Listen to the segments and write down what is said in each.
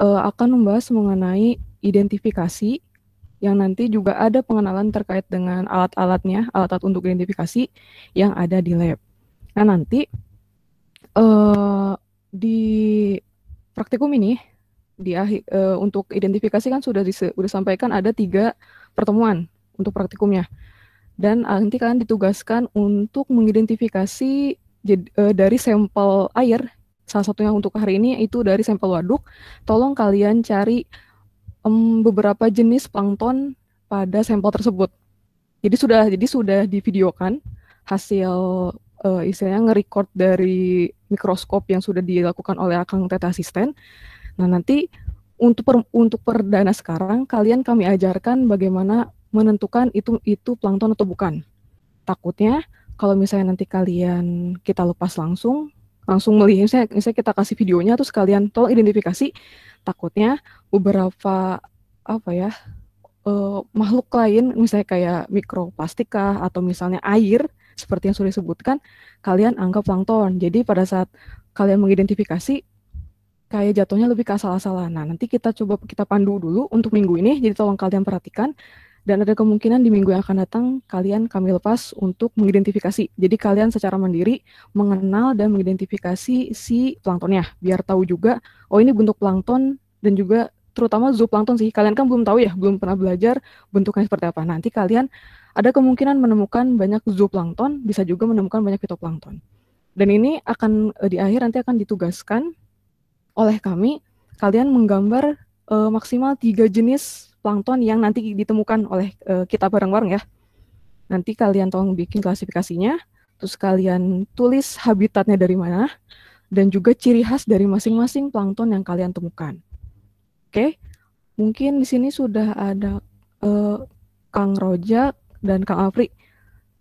akan membahas mengenai identifikasi yang nanti juga ada pengenalan terkait dengan alat-alatnya, alat-alat untuk identifikasi yang ada di lab. Nah, nanti di praktikum ini untuk identifikasi kan sudah disampaikan ada 3 pertemuan untuk praktikumnya. Dan nanti kalian ditugaskan untuk mengidentifikasi dari sampel air. Salah satunya untuk hari ini itu dari sampel waduk. Tolong kalian cari beberapa jenis plankton pada sampel tersebut. Jadi sudah divideokan hasil istilahnya nge-record dari mikroskop yang sudah dilakukan oleh Akang Teta Asisten. Nah, nanti untuk perdana sekarang kami ajarkan bagaimana menentukan itu plankton atau bukan. Takutnya kalau misalnya nanti kita lepas langsung melihat, misalnya kita kasih videonya terus kalian tolong identifikasi, takutnya beberapa makhluk lain misalnya kayak mikroplastik kah atau misalnya air seperti yang sudah disebutkan kalian anggap plankton. Jadi pada saat kalian mengidentifikasi kayak jatuhnya lebih ke asal-asalan. Nah, nanti kita pandu dulu untuk minggu ini, jadi tolong kalian perhatikan. Dan ada kemungkinan di minggu yang akan datang, kami lepas untuk mengidentifikasi. Jadi kalian secara mandiri mengenal dan mengidentifikasi si planktonnya, biar tahu juga, oh ini bentuk plankton, dan juga terutama zooplankton sih. Kalian kan belum tahu ya, belum pernah belajar bentuknya seperti apa. Nanti kalian ada kemungkinan menemukan banyak zooplankton, bisa juga menemukan banyak fitoplankton. Dan ini di akhir nanti akan ditugaskan oleh kami, kalian menggambar maksimal 3 jenis plankton yang nanti ditemukan oleh kita bareng-bareng ya. Nanti kalian tolong bikin klasifikasinya, terus kalian tulis habitatnya dari mana, dan juga ciri khas dari masing-masing plankton yang kalian temukan. Oke, mungkin di sini sudah ada Kang Rojak dan Kang Afri.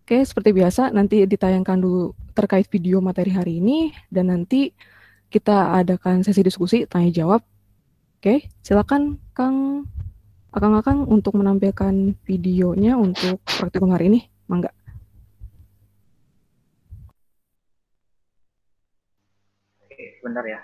Oke, seperti biasa nanti ditayangkan dulu terkait video materi hari ini, dan nanti kita adakan sesi diskusi tanya jawab. Oke, silakan Akang untuk menampilkan videonya untuk praktikum hari ini. Mangga. Oke, sebentar ya.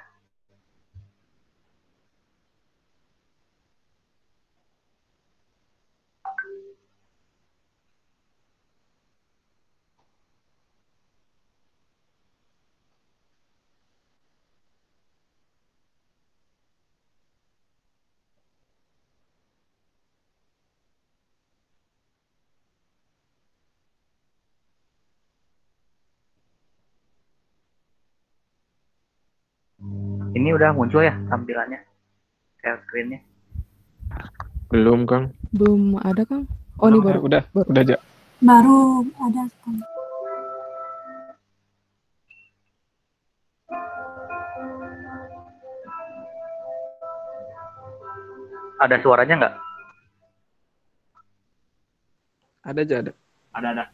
Ini udah muncul ya tampilannya, share screen-nya? Belum, Kang. Belum ada, Kang? Oh, ini baru. Udah aja. Baru ada, Kang. Ada suaranya nggak? Ada aja, ada. Ada.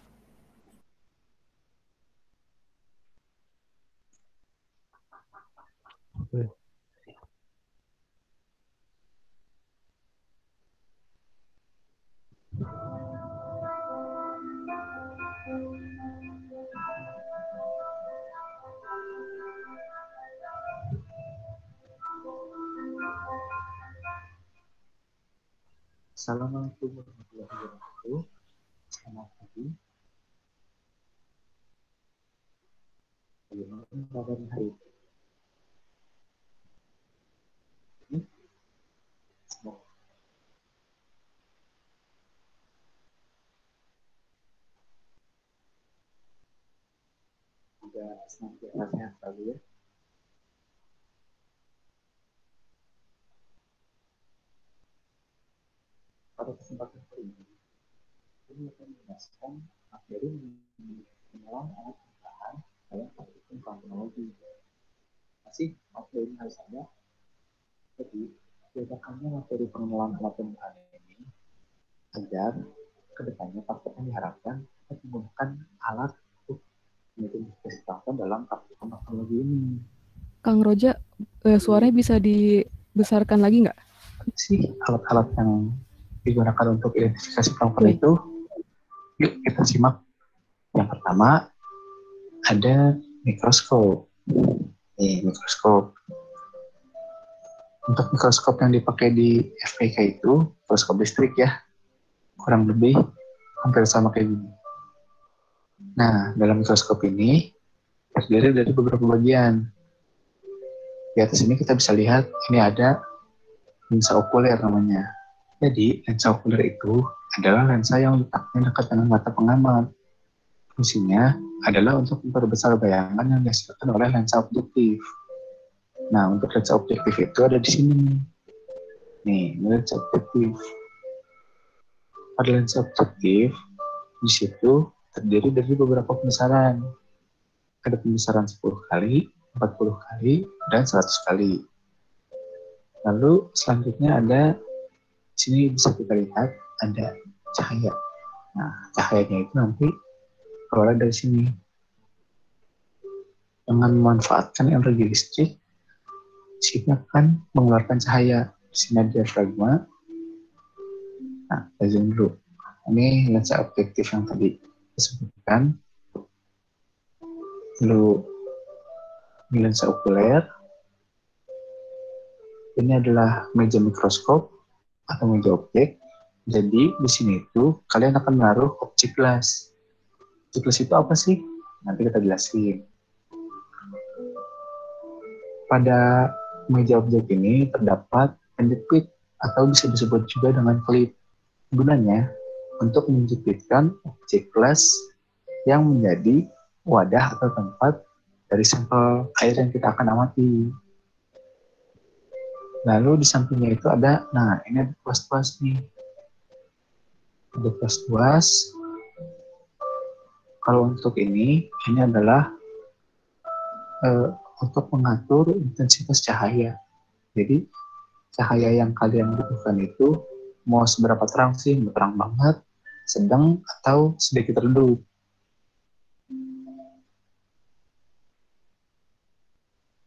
Assalamualaikum warahmatullahi wabarakatuh. Selamat pagi. Bagaimana kabarnya hari ini? Semoga senantiasa sehat selalu ya. Pada kesempatan kali ini akan menjelaskan materi pengenalan alat pengolahan dalam praktikum planktonologi. Masih materi hari saya. Jadi, bedakannya materi pengenalan alat pengolahan ini agar kedepannya prakteknya diharapkan dapat menggunakan alat untuk mengidentifikasi plankton dalam praktikum planktonologi ini. Kang Roja, suaranya bisa dibesarkan lagi nggak? Sih alat-alat yang digunakan untuk identifikasi plankton itu, yuk kita simak. Yang pertama ada mikroskop. Mikroskop. Untuk mikroskop yang dipakai di FPK itu mikroskop listrik ya, kurang lebih hampir sama kayak gini. Nah, dalam mikroskop ini terdiri dari beberapa bagian. Di atas ini kita bisa lihat ini ada lensa okuler namanya. Jadi, lensa okuler itu adalah lensa yang letaknya dekat dengan mata pengamat. Fungsinya adalah untuk memperbesar bayangan yang dihasilkan oleh lensa objektif. Nah, untuk lensa objektif itu ada di sini. Nih, ini lensa objektif. Pada lensa objektif, di situ terdiri dari beberapa pembesaran. Ada pembesaran 10 kali, 40 kali, dan 100 kali. Lalu selanjutnya ada, di sini bisa kita lihat, ada cahaya. Nah, cahayanya itu nanti keluar dari sini. Dengan memanfaatkan energi listrik, sini akan mengeluarkan cahaya. Di sini ada diafragma. Nah, kita zoom dulu. Ini lensa objektif yang tadi disebutkan. Lalu, ini lensa okuler. Ini adalah meja mikroskop atau meja objek. Jadi, di sini itu kalian akan menaruh objek gelas. Objek gelas itu apa sih? Nanti kita jelasin. Pada meja objek ini terdapat penjepit atau bisa disebut juga dengan klip. Gunanya untuk menjepitkan objek gelas yang menjadi wadah atau tempat dari sampel air yang kita akan amati. Lalu di sampingnya itu ada, nah ini ada tuas-tuas nih. Ada tuas-tuas. Kalau untuk ini adalah untuk mengatur intensitas cahaya. Jadi cahaya yang kalian butuhkan itu mau seberapa terang sih, mau terang banget, sedang, atau sedikit redup.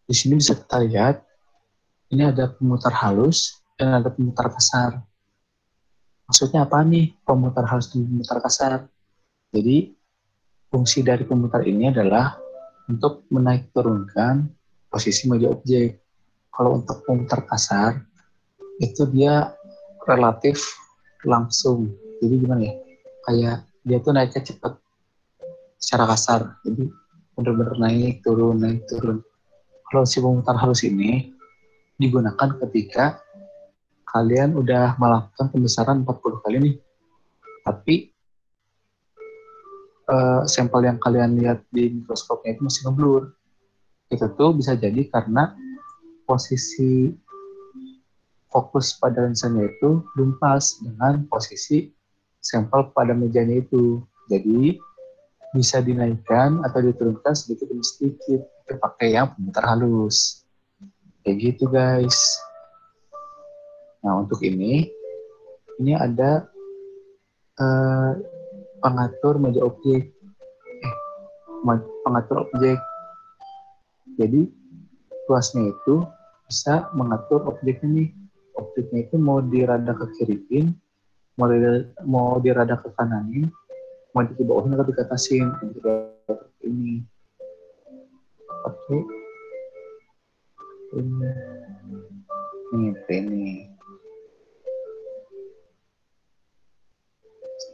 Di sini bisa kita lihat, ini ada pemutar halus dan ada pemutar kasar. Maksudnya apa nih pemutar halus dan pemutar kasar? Jadi fungsi dari pemutar ini adalah untuk menaik turunkan posisi meja objek. Kalau untuk pemutar kasar, itu dia relatif langsung. Jadi gimana ya? Kayak dia tuh naiknya cepat secara kasar. Jadi benar-benar naik turun, naik turun. Kalau si pemutar halus ini digunakan ketika kalian udah melakukan pembesaran 40 kali nih. Tapi sampel yang kalian lihat di mikroskopnya itu masih ngeblur. Itu tuh bisa jadi karena posisi fokus pada lensanya itu belum pas dengan posisi sampel pada mejanya itu. Jadi bisa dinaikkan atau diturunkan sedikit demi sedikit pakai yang pemutar halus. Kayak gitu guys. Nah untuk ini ada pengatur meja objek. Pengatur objek. Jadi tuasnya itu bisa mengatur objeknya nih. Objeknya itu mau dirada ke kiriin, mau dirada ke kananin, mau di bawahin atau di atasin. Ini. Oke. Ini.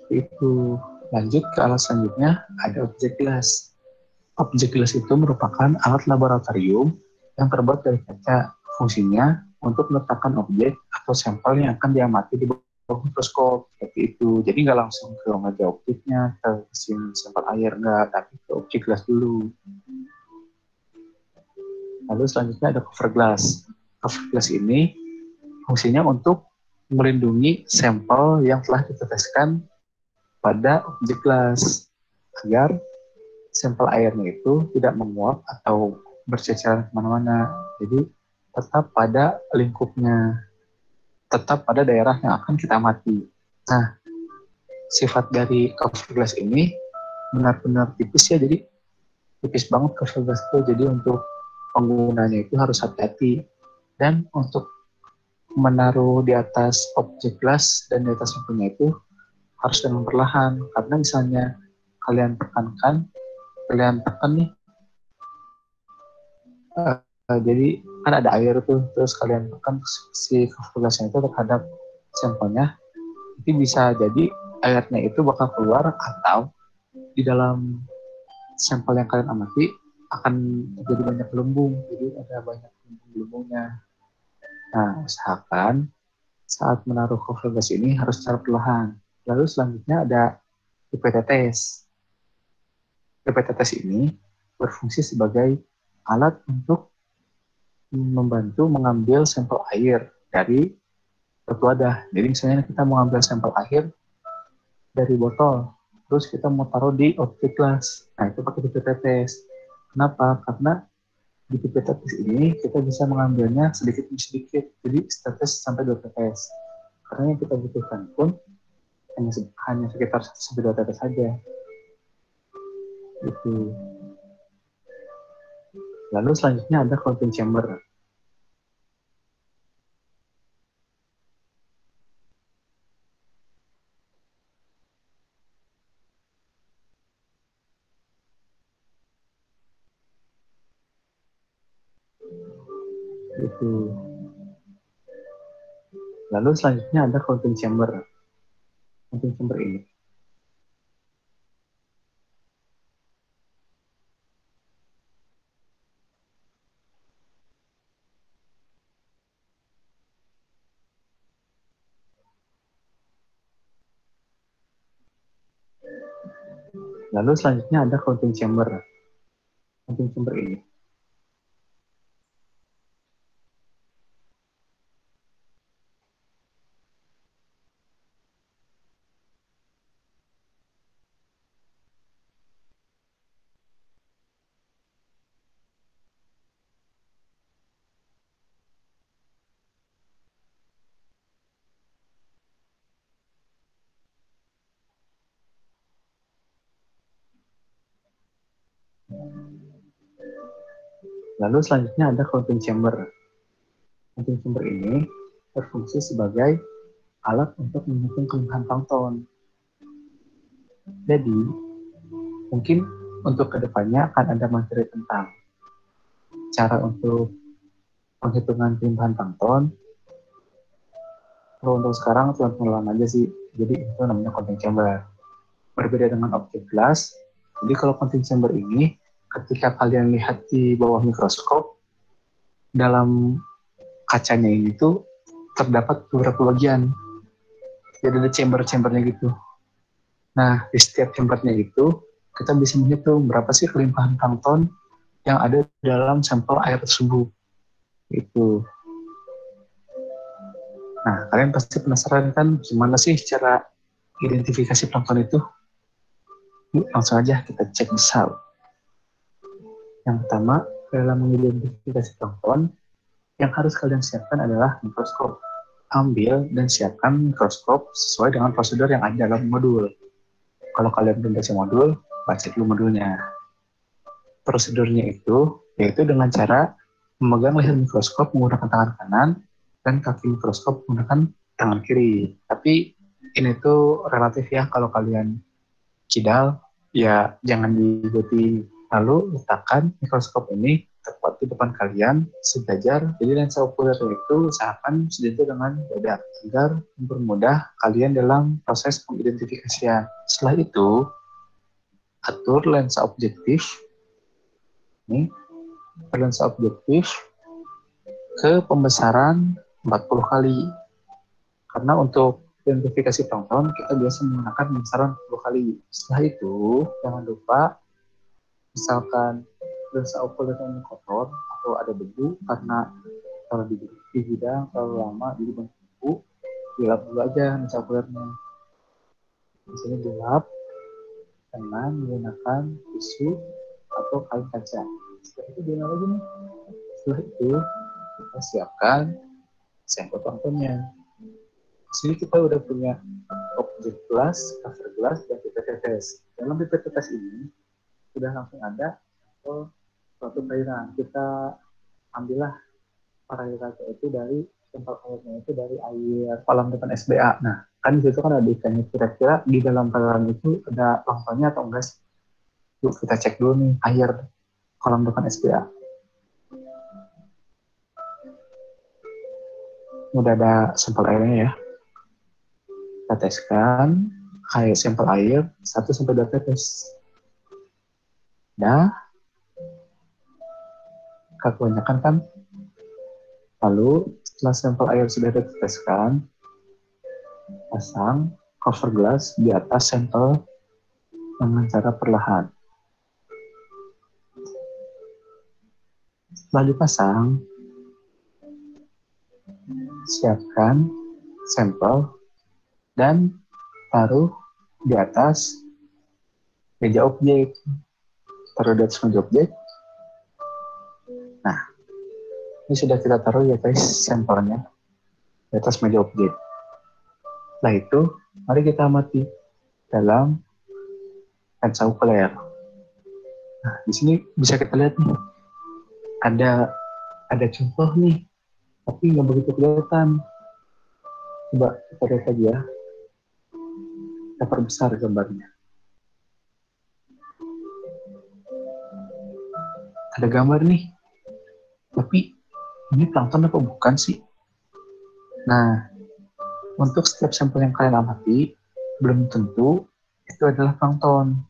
Itu. Lanjut ke alat selanjutnya, ada objek gelas. Objek gelas itu merupakan alat laboratorium yang terbuat dari kaca. Fungsinya untuk meletakkan objek atau sampel yang akan diamati di bawah mikroskop. Seperti itu. Jadi nggak langsung ke meja objeknya, ke sampel air, nggak, tapi ke objek gelas dulu. Lalu selanjutnya ada cover glass. Cover glass ini fungsinya untuk melindungi sampel yang telah diteteskan pada objek gelas agar sampel airnya itu tidak menguap atau berceceran kemana-mana. Jadi tetap pada lingkupnya, tetap pada daerah yang akan kita amati. Nah, sifat dari cover glass ini benar-benar tipis ya, jadi tipis banget cover glass itu. Jadi untuk penggunanya itu harus hati-hati, dan untuk menaruh di atas objek gelas dan di atas sampulnya itu harus dengan perlahan, karena misalnya kalian tekan nih, jadi kan ada air tuh, terus kalian kan si fluktuasinya itu terhadap sampelnya, itu bisa jadi airnya itu bakal keluar atau di dalam sampel yang kalian amati akan terjadi banyak gelembung, jadi ada banyak gelembung-gelembungnya. Nah, usahakan saat menaruh cover gas ini harus secara perlahan. Lalu selanjutnya ada pipette test. Pipette test ini berfungsi sebagai alat untuk membantu mengambil sampel air dari suatu wadah. Jadi misalnya kita mau ambil sampel air dari botol, terus kita mau taruh di objek gelas. Nah, itu pakai pipette test. Kenapa? Karena di pipette test ini kita bisa mengambilnya sedikit demi sedikit. Jadi tetes sampai 2 tetes. Karena yang kita butuhkan pun hanya sekitar 1-2 tetes saja. Gitu. Lalu selanjutnya ada counting chamber. Gitu. Lalu selanjutnya ada counting chamber. Counting chamber ini Lalu selanjutnya ada counting chamber. Counting chamber ini Lalu selanjutnya ada counting chamber. Counting chamber ini berfungsi sebagai alat untuk menghitung kelimpahan plankton. Jadi, mungkin untuk kedepannya akan ada materi tentang cara untuk penghitungan kelimpahan plankton. Kalau untuk sekarang cuma pengenalan aja sih. Jadi itu namanya counting chamber. Berbeda dengan objek gelas. Jadi kalau counting chamber ini, ketika kalian lihat di bawah mikroskop, dalam kacanya ini tuh terdapat beberapa bagian. Jadi ada chamber-chambernya gitu. Nah, di setiap chambernya itu, kita bisa menghitung berapa sih kelimpahan plankton yang ada dalam sampel air tersebut. Itu. Nah, kalian pasti penasaran kan gimana sih cara identifikasi plankton itu? Yuk, langsung aja kita cek misal. Yang pertama, dalam mengidentifikasi plankton, yang harus kalian siapkan adalah mikroskop. Ambil dan siapkan mikroskop sesuai dengan prosedur yang ada dalam modul. Kalau kalian belum baca modul, baca dulu modulnya. Prosedurnya itu, yaitu dengan cara memegang leher mikroskop menggunakan tangan kanan dan kaki mikroskop menggunakan tangan kiri. Tapi ini tuh relatif ya, kalau kalian kidal, ya jangan diikuti. Lalu letakkan mikroskop ini tepat di depan kalian, sejajar. Jadi lensa okuler itu usahakan sejajar dengan dada, agar mempermudah kalian dalam proses pengidentifikasian. Setelah itu, atur lensa objektif. Ini, lensa objektif ke pembesaran 40 kali. Karena untuk identifikasi plankton, kita biasa menggunakan pembesaran 40 kali. Setelah itu, jangan lupa, misalkan lensa okulernya kotor atau ada debu karena kalau di bidang terlalu lama jadi banyak debu, dilap dulu aja lensa okulernya. Misalnya dilap dengan menggunakan tisu atau kain kaca. Setelah itu gimana lagi nih? Setelah itu kita siapkan sampel planktonnya. Di sini kita udah punya objek gelas, cover gelas, dan pipette test. Dalam pipette test ini sudah langsung ada suatu perairan. Kita ambillah perairan itu dari tempat airnya itu dari air kolam depan SBA. Nah, kan di situ kan ada ikannya. Kira-kira di dalam perairan itu ada planktonnya atau enggak sih? Yuk kita cek dulu nih air kolam depan SBA. udah ada sampel airnya ya. Kita teskan kayak sampel air 1-2 tetes. Nah, kebanyakan kan. Lalu setelah sampel air sudah diteteskan, pasang cover glass di atas sampel dengan cara perlahan. Setelah dipasang, siapkan sampel dan taruh di atas meja objek. Taruh di atas meja objek. Nah, ini sudah kita taruh ya guys sampelnya di atas meja objek. Setelah itu, mari kita amati dalam lensa ukuler. Nah, di sini bisa kita lihat nih, ada contoh nih, tapi nggak begitu kelihatan. Coba kita lihat lagi ya. Kita perbesar gambarnya. Ada gambar nih, tapi ini plankton apa bukan sih? Nah, untuk setiap sampel yang kalian amati, belum tentu itu adalah plankton.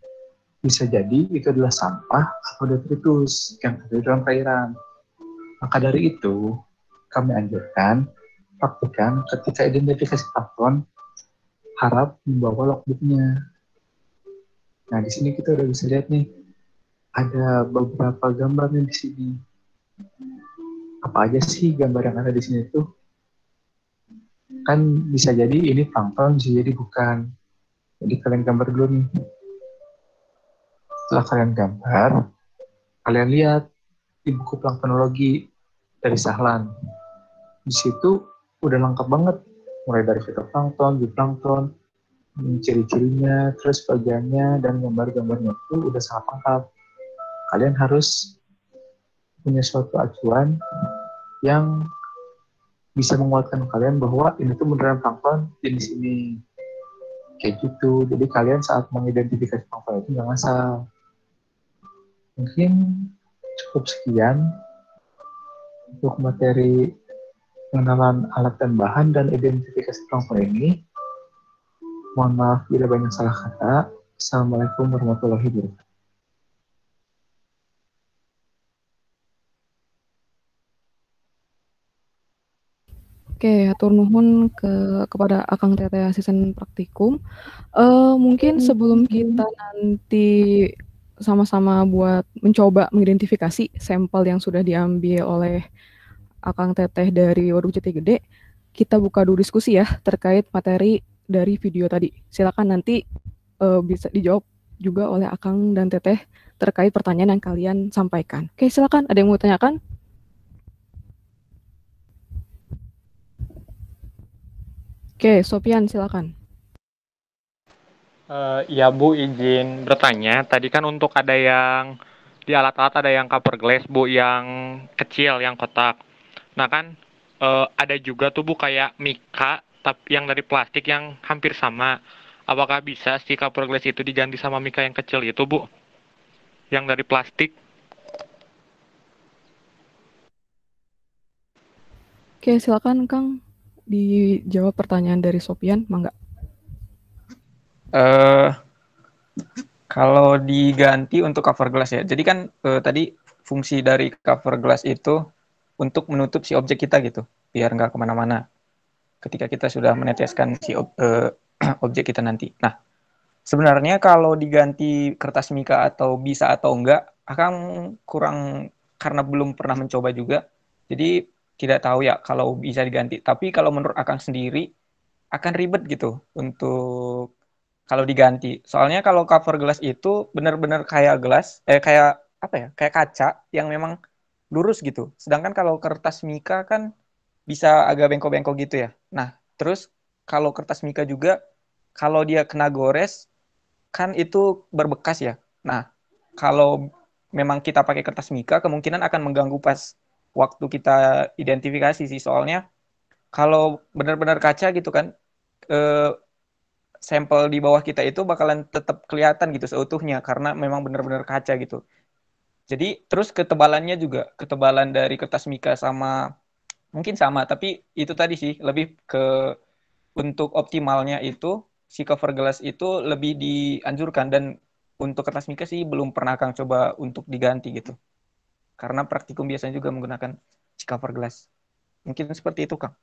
Bisa jadi itu adalah sampah atau detritus yang ada di dalam perairan. Maka dari itu, kami anjurkan praktikan ketika identifikasi plankton, harap membawa logbooknya. Nah, di sini kita udah bisa lihat nih, ada beberapa gambarnya di sini. Apa aja sih gambar yang ada di sini tuh? Kan bisa jadi ini plankton, bisa jadi bukan. Jadi kalian gambar dulu nih. Setelah kalian gambar, kalian lihat di buku planktonologi dari Sahlan. Di situ udah lengkap banget, mulai dari fitoplankton, zooplankton, ciri-cirinya, terus bagiannya, dan gambar-gambarnya itu udah sangat lengkap. Kalian harus punya suatu acuan yang bisa menguatkan kalian bahwa ini tuh beneran plankton jenis ini. Kayak gitu. Jadi kalian saat mengidentifikasi plankton itu jangan asal. Mungkin cukup sekian untuk materi pengenalan alat dan bahan dan identifikasi plankton ini. Mohon maaf bila banyak salah kata. Assalamualaikum warahmatullahi wabarakatuh. Oke, atur nuhun kepada Akang Teteh asisten praktikum. Mungkin sebelum kita nanti sama-sama buat mencoba mengidentifikasi sampel yang sudah diambil oleh Akang Teteh dari Waduk Jati Gede, kita buka dulu diskusi ya terkait materi dari video tadi. Silakan nanti bisa dijawab juga oleh Akang dan Teteh terkait pertanyaan yang kalian sampaikan. Oke, silakan. Ada yang mau tanyakan? Oke, Sopian silakan. Ya Bu, izin bertanya. Tadi kan untuk ada yang di alat-alat ada yang cover glass Bu, yang kecil, yang kotak. Nah kan ada juga tuh Bu kayak mika, tapi yang dari plastik yang hampir sama. Apakah bisa si cover glass itu diganti sama mika yang kecil itu Bu, yang dari plastik? Oke, silakan Kang dijawab pertanyaan dari Sopian, mangga. Kalau diganti untuk cover glass ya. Jadi kan tadi fungsi dari cover glass itu untuk menutup si objek kita gitu, biar nggak kemana-mana ketika kita sudah meneteskan si objek kita nanti. Nah, sebenarnya kalau diganti kertas mika atau bisa atau enggak, akan kurang karena belum pernah mencoba juga. Jadi tidak tahu ya kalau bisa diganti. Tapi kalau menurut Akang sendiri akan ribet gitu untuk kalau diganti. Soalnya kalau cover gelas itu benar-benar kayak gelas, kayak apa ya? Kayak kaca yang memang lurus gitu. Sedangkan kalau kertas mika kan bisa agak bengkok-bengkok gitu ya. Nah, terus kalau kertas mika juga kalau dia kena gores kan itu berbekas ya. Nah, kalau memang kita pakai kertas mika kemungkinan akan mengganggu pas waktu kita identifikasi sih. Soalnya kalau benar-benar kaca gitu kan, sampel di bawah kita itu bakalan tetap kelihatan gitu seutuhnya karena memang benar-benar kaca gitu. Jadi terus ketebalannya juga, ketebalan dari kertas mika sama Mungkin sama, tapi itu tadi sih lebih ke untuk optimalnya itu si cover gelas itu lebih dianjurkan, dan untuk kertas mika sih belum pernah Kang coba untuk diganti gitu. Karena praktikum biasanya juga menggunakan si cover gelas. Mungkin seperti itu Kang.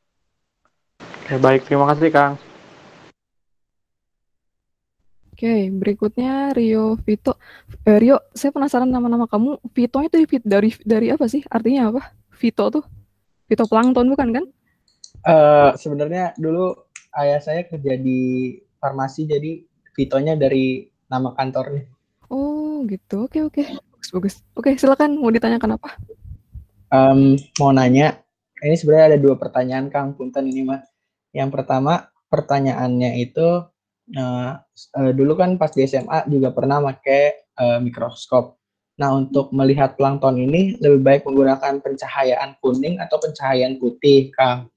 Oke, baik, terima kasih Kang. Oke, berikutnya Rio Vito. Rio, saya penasaran nama-nama kamu. Vito itu dari apa sih? Artinya apa? Vito tuh? Vito plankton bukan kan? Sebenarnya dulu ayah saya kerja di farmasi, jadi Vitonya dari nama kantornya. Oh, gitu. Oke, oke. Bagus, bagus. Oke, silakan mau ditanyakan apa? Mau nanya, ini sebenarnya ada 2 pertanyaan Kang Punten ini mah. Yang pertama, pertanyaannya itu dulu kan pas di SMA juga pernah pakai mikroskop. Nah, untuk melihat plankton ini lebih baik menggunakan pencahayaan kuning atau pencahayaan putih, Kang.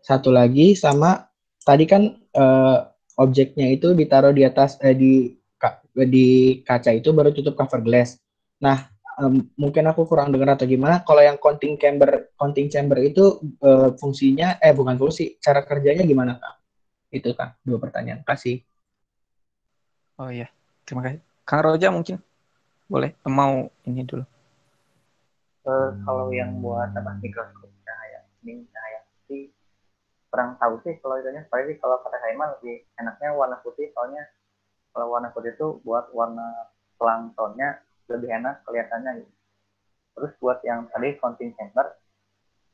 Satu lagi sama tadi kan objeknya itu ditaruh di atas di kaca itu baru tutup cover glass. Nah, mungkin aku kurang dengar atau gimana. Kalau yang counting chamber itu fungsinya bukan fungsi, cara kerjanya gimana Kak? Itu Kak, 2 pertanyaan. Kasih. Oh iya, terima kasih. Kang Roja mungkin boleh mau ini dulu. Kalau yang buat apa mikroskop cahaya ini cahaya putih kurang tahu sih kalau itunya. Paling kalau kata saya mah lebih enaknya warna putih, soalnya kalau warna putih itu buat warna planktonnya lebih enak kelihatannya gitu. Terus buat yang tadi counting chamber,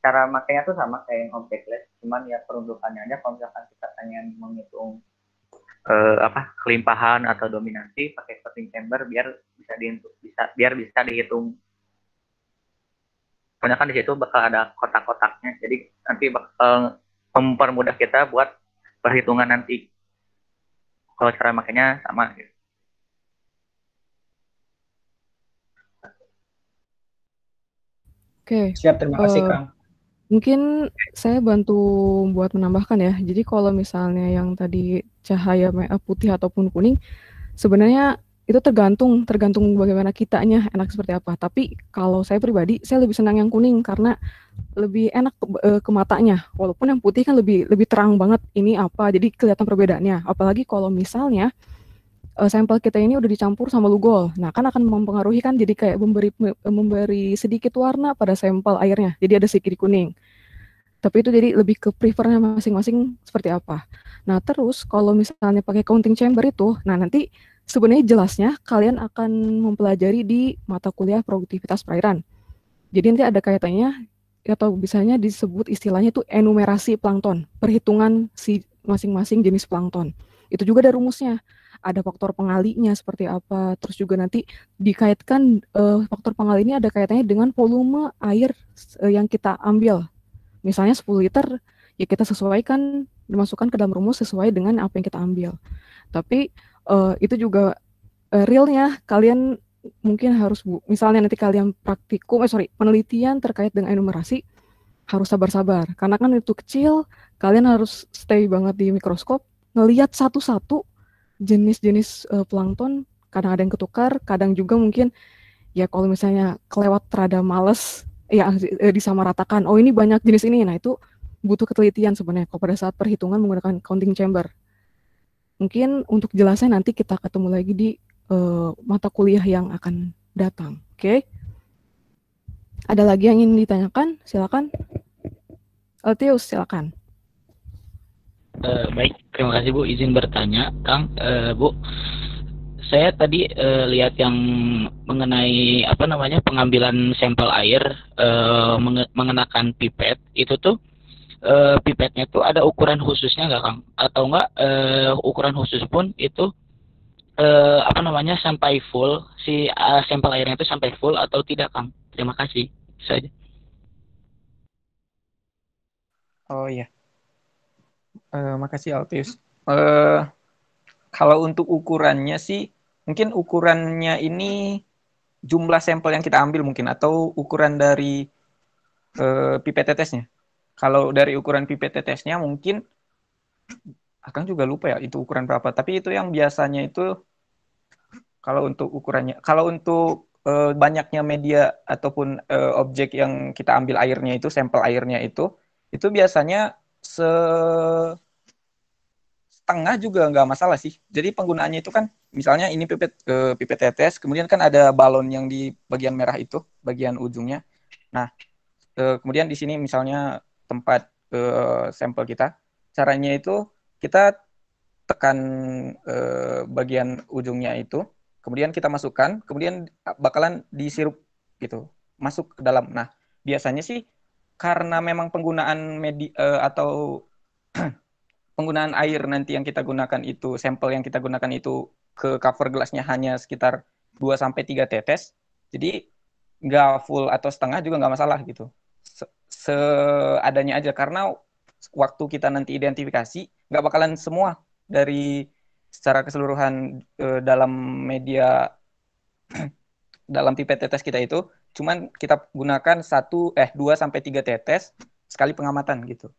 cara makanya tuh sama kayak yang objectless, cuman ya peruntukannya aja. Kalau misalkan kita pengen menghitung kelimpahan atau dominasi, pakai counting chamber biar bisa dihitung. Soalnya kan di situ bakal ada kotak-kotaknya, jadi nanti bakal mempermudah kita buat perhitungan nanti. Kalau cara makanya sama gitu. Oke. Siap, terima kasih Kang. Mungkin saya bantu buat menambahkan ya. Jadi kalau misalnya yang tadi cahaya putih ataupun kuning, sebenarnya itu tergantung bagaimana kitanya enak seperti apa. Tapi kalau saya pribadi, saya lebih senang yang kuning karena lebih enak ke matanya. Walaupun yang putih kan lebih lebih terang banget ini apa, jadi kelihatan perbedaannya. Apalagi kalau misalnya sampel kita ini udah dicampur sama lugol. Nah, kan akan mempengaruhi kan jadi kayak memberi sedikit warna pada sampel airnya. Jadi ada sedikit kuning. Tapi itu jadi lebih ke prefernya masing-masing seperti apa. Nah, terus kalau misalnya pakai counting chamber itu, nah nanti sebenarnya jelasnya kalian akan mempelajari di mata kuliah produktivitas perairan. Jadi nanti ada kaitannya atau bisanya disebut istilahnya itu enumerasi plankton, perhitungan si masing-masing jenis plankton. Itu juga ada rumusnya. Ada faktor pengalinya seperti apa, terus juga nanti dikaitkan faktor pengali ini ada kaitannya dengan volume air yang kita ambil. Misalnya 10 liter, ya kita sesuaikan, dimasukkan ke dalam rumus sesuai dengan apa yang kita ambil. Tapi itu juga realnya kalian mungkin harus, misalnya nanti kalian penelitian terkait dengan enumerasi, harus sabar-sabar. Karena kan itu kecil, kalian harus stay banget di mikroskop, ngelihat satu-satu jenis-jenis plankton, kadang ada yang ketukar, kadang juga mungkin ya kalau misalnya kelewat rada males, ya disamaratakan, oh ini banyak jenis ini, nah itu butuh ketelitian sebenarnya kalau pada saat perhitungan menggunakan counting chamber. Mungkin untuk jelasnya nanti kita ketemu lagi di mata kuliah yang akan datang. Oke? Ada lagi yang ingin ditanyakan? Silakan. Altius, silakan. Baik, terima kasih Bu. Izin bertanya, Kang. Bu, saya tadi lihat yang mengenai pengambilan sampel air mengenakan pipet itu tuh pipetnya tuh ada ukuran khususnya nggak Kang? Atau nggak ukuran khusus pun itu sampai full si sampel airnya itu sampai full atau tidak Kang? Terima kasih. Itu saja. Oh iya. Makasih Altius. Kalau untuk ukurannya sih, mungkin ukurannya ini jumlah sampel yang kita ambil mungkin, atau ukuran dari pipet tetesnya. Kalau dari ukuran pipet tetesnya mungkin, Akang juga lupa ya itu ukuran berapa. Tapi itu yang biasanya itu, kalau untuk ukurannya, kalau untuk banyaknya media ataupun objek yang kita ambil airnya itu, sampel airnya itu, itu biasanya setengah juga nggak masalah sih. Jadi penggunaannya itu kan misalnya ini pipet tetes, kemudian kan ada balon yang di bagian merah itu, bagian ujungnya. Nah, kemudian di sini misalnya tempat sampel kita, caranya itu kita tekan bagian ujungnya itu, kemudian kita masukkan, kemudian bakalan disirup gitu, masuk ke dalam. Nah, biasanya sih karena memang penggunaan atau penggunaan air nanti yang kita gunakan itu, sampel yang kita gunakan itu ke cover gelasnya hanya sekitar 2-3 tetes, jadi nggak full atau setengah juga nggak masalah gitu. Seadanya aja, karena waktu kita nanti identifikasi, nggak bakalan semua dari secara keseluruhan dalam media, dalam pipet tetes kita itu, cuman kita gunakan 2-3 tetes sekali pengamatan gitu.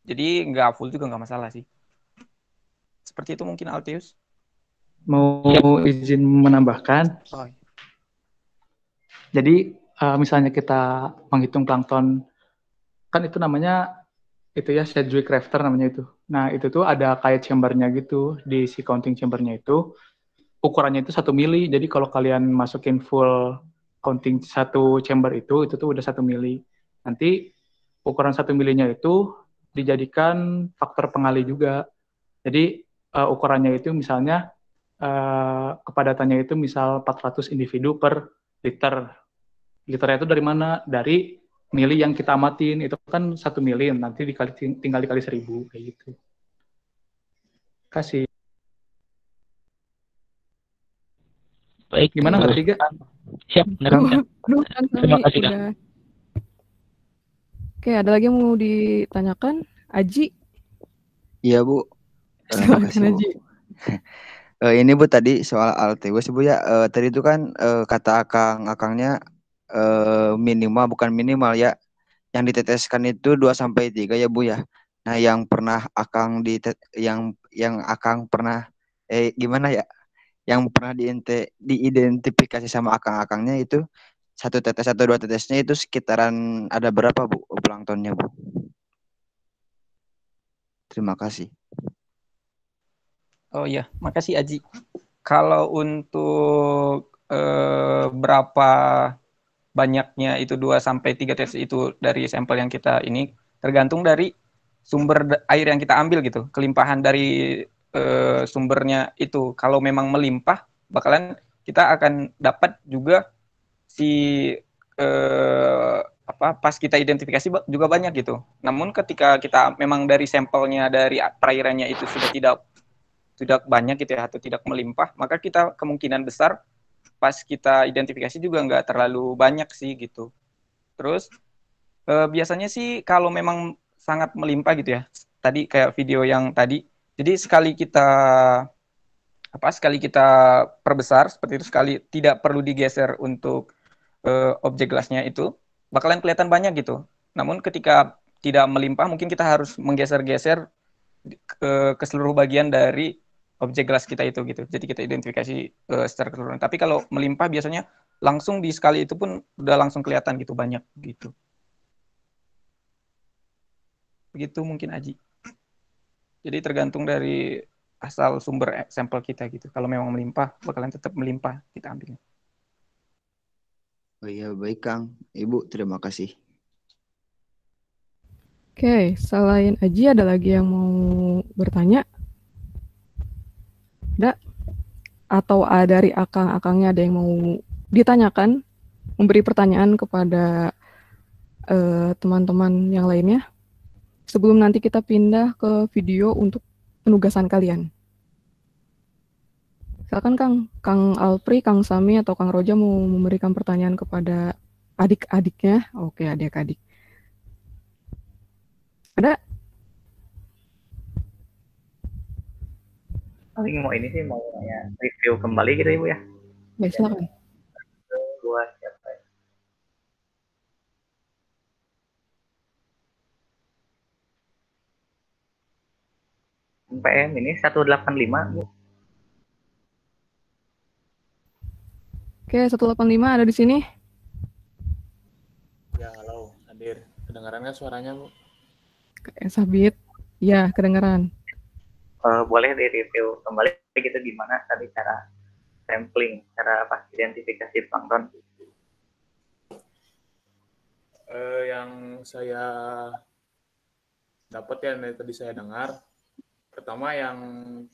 Jadi nggak full juga nggak masalah sih. Seperti itu mungkin Alteus. Mau izin menambahkan. Oh. Jadi misalnya kita menghitung plankton, kan itu namanya itu ya Sedgwick Rafter namanya itu. Nah itu tuh ada kayak chambernya gitu di si counting chambernya itu. Ukurannya itu 1 mili. Jadi kalau kalian masukin full counting 1 chamber itu tuh udah 1 mili. Nanti ukuran 1 milinya itu dijadikan faktor pengali juga. Jadi ukurannya itu misalnya kepadatannya itu misal 400 individu per liter. Liternya itu dari mana? Dari mili yang kita amatin. Itu kan 1 mili, nanti tinggal dikali 1000 kayak gitu. Kasih. Baik. Gimana nggak tiga? Siap. Terima kasih Kang. Oke, ada lagi yang mau ditanyakan? Aji? Iya Bu. Silakan Aji. Ini Bu tadi soal Alteus Bu ya. Tadi itu kan kata akangnya minimal, bukan minimal ya. Yang diteteskan itu 2-3 ya Bu ya. Nah, yang pernah akang yang akang pernah gimana ya? Yang pernah diidentifikasi sama akang-akangnya itu 1 tetes atau 2 tetesnya itu sekitaran ada berapa Bu planktonnya Bu? Terima kasih. Oh iya, makasih Aji. Kalau untuk berapa banyaknya itu 2-3 tetes itu dari sampel yang kita ini tergantung dari sumber air yang kita ambil gitu. Kelimpahan dari sumbernya itu. Kalau memang melimpah, bakalan kita akan dapat juga si pas kita identifikasi juga banyak gitu. Namun ketika kita memang dari sampelnya, dari perairannya itu sudah tidak banyak gitu ya, atau tidak melimpah, maka kita kemungkinan besar pas kita identifikasi juga nggak terlalu banyak sih gitu. Terus biasanya sih kalau memang sangat melimpah gitu ya, tadi kayak video yang tadi, jadi sekali kita perbesar seperti itu, sekali tidak perlu digeser untuk objek gelasnya itu, bakalan kelihatan banyak gitu. Namun ketika tidak melimpah, mungkin kita harus menggeser-geser ke seluruh bagian dari objek gelas kita itu gitu. Jadi kita identifikasi secara keseluruhan. Tapi kalau melimpah biasanya langsung di sekali itu pun udah langsung kelihatan gitu banyak gitu. Begitu mungkin Aji. Jadi tergantung dari asal sumber sampel kita gitu. Kalau memang melimpah, bakalan tetap melimpah kita ambilnya. Oh iya, baik Kang. Ibu, terima kasih. Oke, selain Aji ada lagi yang mau bertanya? Ada? Atau dari akang-akangnya ada yang mau ditanyakan, memberi pertanyaan kepada teman-teman yang lainnya? Sebelum nanti kita pindah ke video untuk penugasan kalian. Silakan Kang Alpri, Kang Sami, atau Kang Roja mau memberikan pertanyaan kepada adik-adiknya. Oke, adik-adik. Ada? Paling mau ini sih mau review kembali gitu Ibu ya. Baik, silakan. Buat siapa ya? PM ini 185 Bu. Oke, 185 ada di sini. Ya, halo, hadir. Kedengaran kan suaranya, Bu? Sabit, ya kedengeran. Boleh di-review kembali gitu gimana tadi cara sampling, cara identifikasi plankton? Yang saya dapat ya dari tadi saya dengar, pertama yang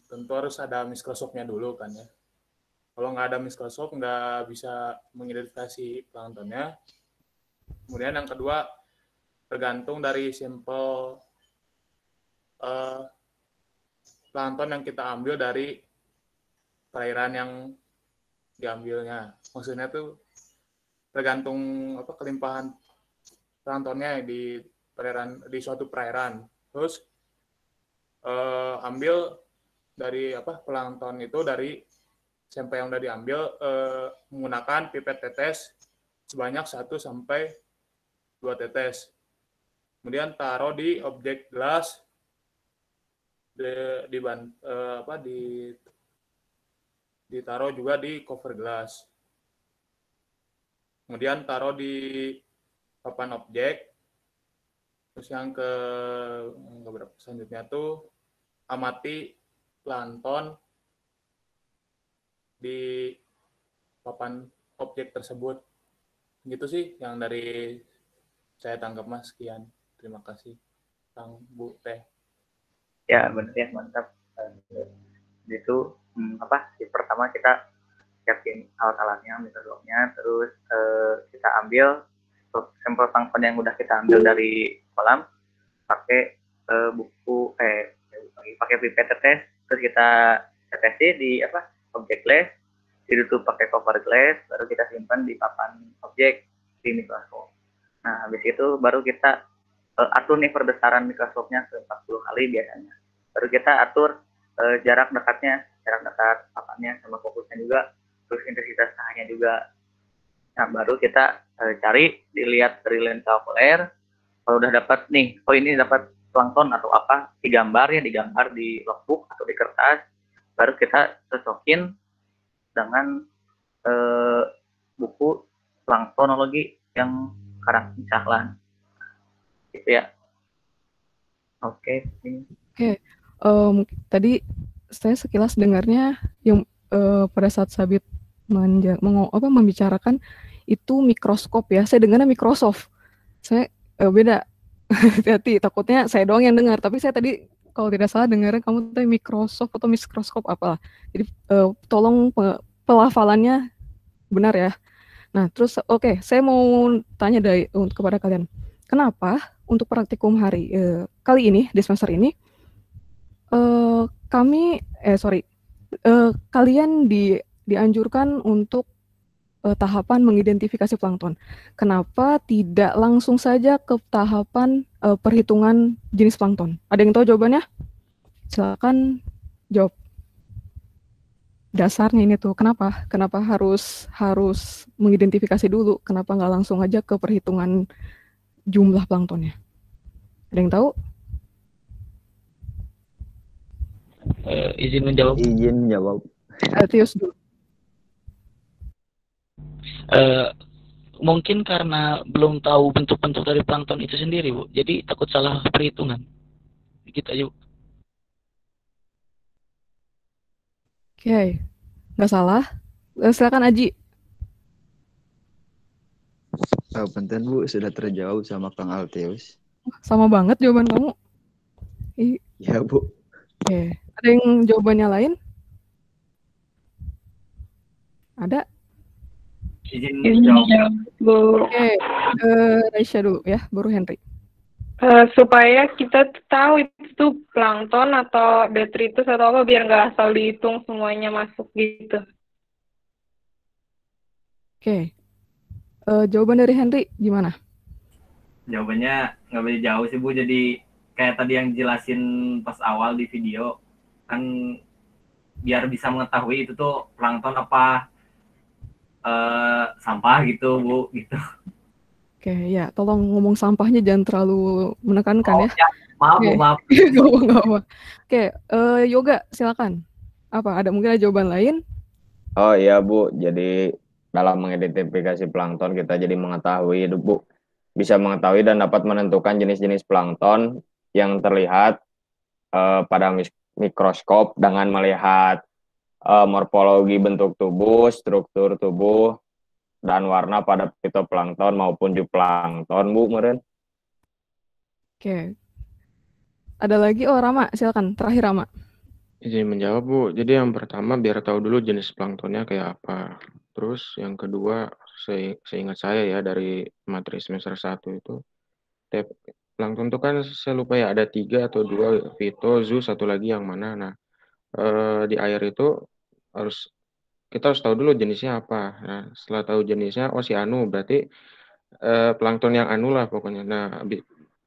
tentu harus ada mikroskopnya dulu kan ya. Kalau nggak ada mikroskop nggak bisa mengidentifikasi planktonnya. Kemudian yang kedua tergantung dari sampel plankton yang kita ambil dari perairan yang diambilnya. Maksudnya tuh tergantung kelimpahan planktonnya di suatu perairan. Terus ambil dari plankton itu dari sampel yang udah diambil menggunakan pipet tetes sebanyak 1 sampai 2 tetes. Kemudian taruh di objek gelas ditaruh juga di cover gelas. Kemudian taruh di papan objek. Terus yang selanjutnya tuh amati plankton di papan objek tersebut. Gitu sih yang dari saya tangkap Mas. Sekian. Terima kasih Kang Bu Teh. Ya benar ya, mantap. Itu pertama kita siapin alat-alatnya, mikroskopnya, terus kita ambil sampel plankton yang udah kita ambil dari kolam, pakai pakai pipet tetes, terus kita tetesin di objek glass, ditutup pakai cover glass, baru kita simpan di papan objek di mikroskop. Nah habis itu baru kita atur nih perbesaran mikroskopnya ke 40 kali biasanya. Baru kita atur jarak dekat papannya sama fokusnya juga, terus intensitas cahayanya juga. Nah baru kita cari, dilihat dari lensa okuler. Kalau udah dapat nih, ini dapat plankton atau apa, digambar di logbook atau di kertas. Baru kita cocokin dengan buku planktonologi yang karantina Sahlan. Gitu ya. Oke. Tadi saya sekilas dengarnya yang pada saat Sabit membicarakan itu mikroskop ya. Saya dengarnya Microsoft. Saya beda. Hati-hati, takutnya saya doang yang dengar. Tapi saya tadi kalau tidak salah dengarnya kamu tadi Microsoft atau mikroskop apalah. Jadi tolong pelafalannya benar ya. Nah, terus saya mau tanya kepada kalian. Kenapa untuk praktikum kali ini di semester ini kalian dianjurkan untuk tahapan mengidentifikasi plankton. Kenapa tidak langsung saja ke tahapan perhitungan jenis plankton? Ada yang tahu jawabannya? Silakan jawab. Dasarnya ini tuh kenapa harus mengidentifikasi dulu? Kenapa nggak langsung aja ke perhitungan jumlah planktonnya? Ada yang tahu? Izin menjawab. Izin jawab. Tius dulu. Mungkin karena belum tahu bentuk-bentuk dari plankton itu sendiri, Bu. Jadi takut salah perhitungan. Begitu aja, Bu. Oke, nggak salah. Silakan Aji. Punten Bu, sudah terjawab sama Kang Alteus. Sama banget jawaban kamu. Ya Bu. Oke, ada yang jawabannya lain? Ada? Izin jawab, Bu. Oke, Raisya dulu ya, baru Henry. Supaya kita tahu itu plankton atau detritus atau apa, biar nggak asal dihitung semuanya masuk gitu. Oke, jawaban dari Henry gimana? Jawabannya nggak beda jauh sih Bu, jadi kayak tadi yang jelasin pas awal di video, kan biar bisa mengetahui itu tuh plankton apa sampah gitu Bu, gitu. Oke, ya, tolong ngomong sampahnya jangan terlalu menekankan ya. Maaf Bu, maaf. Nggak apa. Oke, Yoga silakan. Ada mungkin ada jawaban lain? Oh iya Bu, jadi dalam mengidentifikasi plankton kita jadi mengetahui Bu, bisa mengetahui dan dapat menentukan jenis-jenis plankton yang terlihat pada mikroskop dengan melihat morfologi bentuk tubuh, struktur tubuh, dan warna pada fitoplankton maupun zooplankton, Bu, meren. Oke. Ada lagi? Oh, Rama, silakan. Terakhir, Rama. Izin menjawab, Bu. Jadi yang pertama biar tahu dulu jenis planktonnya kayak apa. Terus yang kedua, seingat saya ya dari materi semester 1 itu, plankton itu kan saya lupa ya ada 3 atau 2, fito, zoo, satu lagi yang mana. Nah, di air itu kita harus tahu dulu jenisnya apa. Nah, setelah tahu jenisnya, oh si anu, berarti plankton yang anu lah pokoknya. Nah,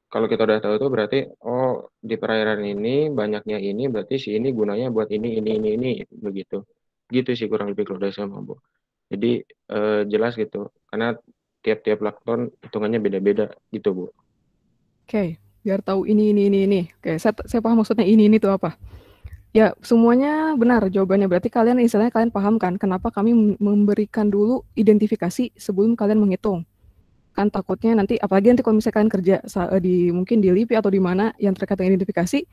kalau kita udah tahu itu berarti, oh di perairan ini banyaknya ini, berarti si ini gunanya buat ini, begitu. Gitu sih kurang lebih kalau dari saya, Bu. Jadi jelas gitu, karena tiap-tiap plankton hitungannya beda-beda gitu, Bu. Oke, biar tahu ini. Oke, saya paham maksudnya ini tuh apa. Ya, semuanya benar jawabannya. Berarti kalian istilahnya kalian paham kan kenapa kami memberikan dulu identifikasi sebelum kalian menghitung. Kan takutnya nanti, apalagi nanti kalau misalnya kalian kerja mungkin di LIPI atau di mana yang terkait dengan identifikasi,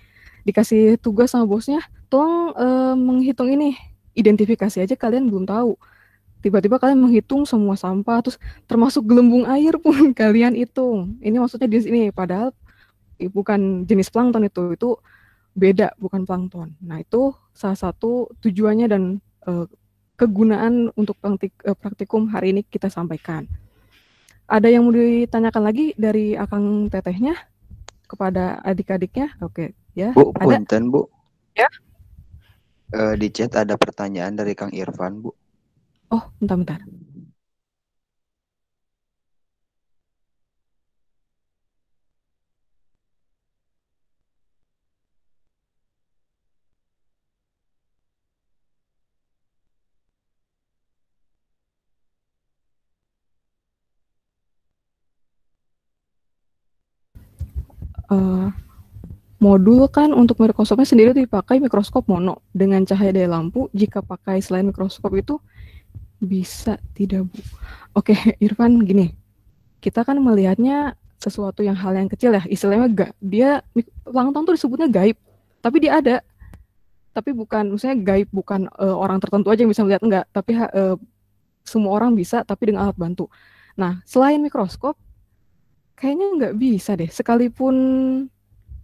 dikasih tugas sama bosnya, tolong menghitung ini. Identifikasi aja kalian belum tahu. Tiba-tiba kalian menghitung semua sampah, terus termasuk gelembung air pun kalian hitung. Ini maksudnya di sini, padahal bukan jenis plankton itu beda, bukan plankton. Nah, itu salah satu tujuannya dan kegunaan untuk praktikum hari ini kita sampaikan. Ada yang mau ditanyakan lagi dari Akang Tetehnya kepada adik-adiknya? Oke, ya. Bu, ada? punten, Bu. Ya. Di chat ada pertanyaan dari Kang Irfan, Bu. Oh, bentar. Modul kan untuk mikroskopnya sendiri dipakai mikroskop mono dengan cahaya dari lampu. Jika pakai selain mikroskop itu bisa tidak, Bu? Oke, Irfan, gini. Kita kan melihatnya sesuatu hal yang kecil ya, istilahnya plankton tuh disebutnya gaib, tapi dia ada. Tapi bukan, maksudnya gaib bukan orang tertentu aja yang bisa melihat, enggak. Tapi semua orang bisa, tapi dengan alat bantu. Nah, selain mikroskop, kayaknya nggak bisa deh. Sekalipun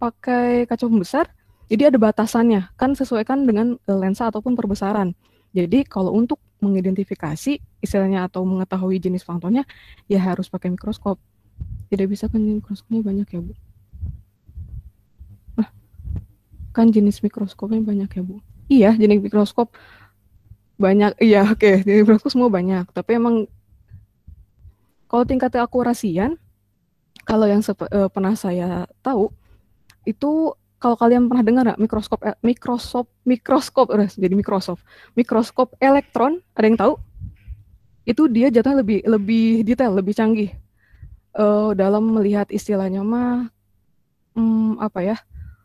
pakai kaca pembesar, jadi ada batasannya, kan sesuaikan dengan lensa ataupun perbesaran. Jadi kalau untuk mengidentifikasi istilahnya atau mengetahui jenis planktonnya, ya harus pakai mikroskop. Tidak bisa kan mikroskopnya banyak ya, Bu? Nah, kan jenis mikroskopnya banyak ya, Bu? Iya, jenis mikroskop banyak. Iya, oke. Jenis mikroskop semua banyak. Tapi emang kalau tingkat keakurasian, kalau yang pernah saya tahu, itu kalau kalian pernah dengar nggak mikroskop elektron, ada yang tahu? Itu dia jatuhnya lebih detail, lebih canggih dalam melihat istilahnya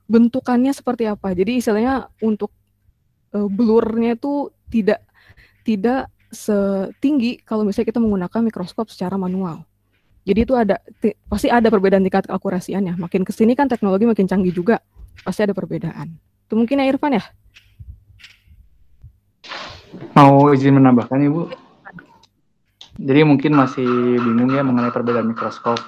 bentukannya seperti apa. Jadi istilahnya untuk blurnya itu tidak setinggi kalau misalnya kita menggunakan mikroskop secara manual. Jadi itu pasti ada perbedaan tingkat keakurasiannya. Makin kesini kan teknologi makin canggih juga, pasti ada perbedaan. Itu mungkin ya Irfan ya? Mau izin menambahkan Ibu? Jadi mungkin masih bingung ya mengenai perbedaan mikroskop.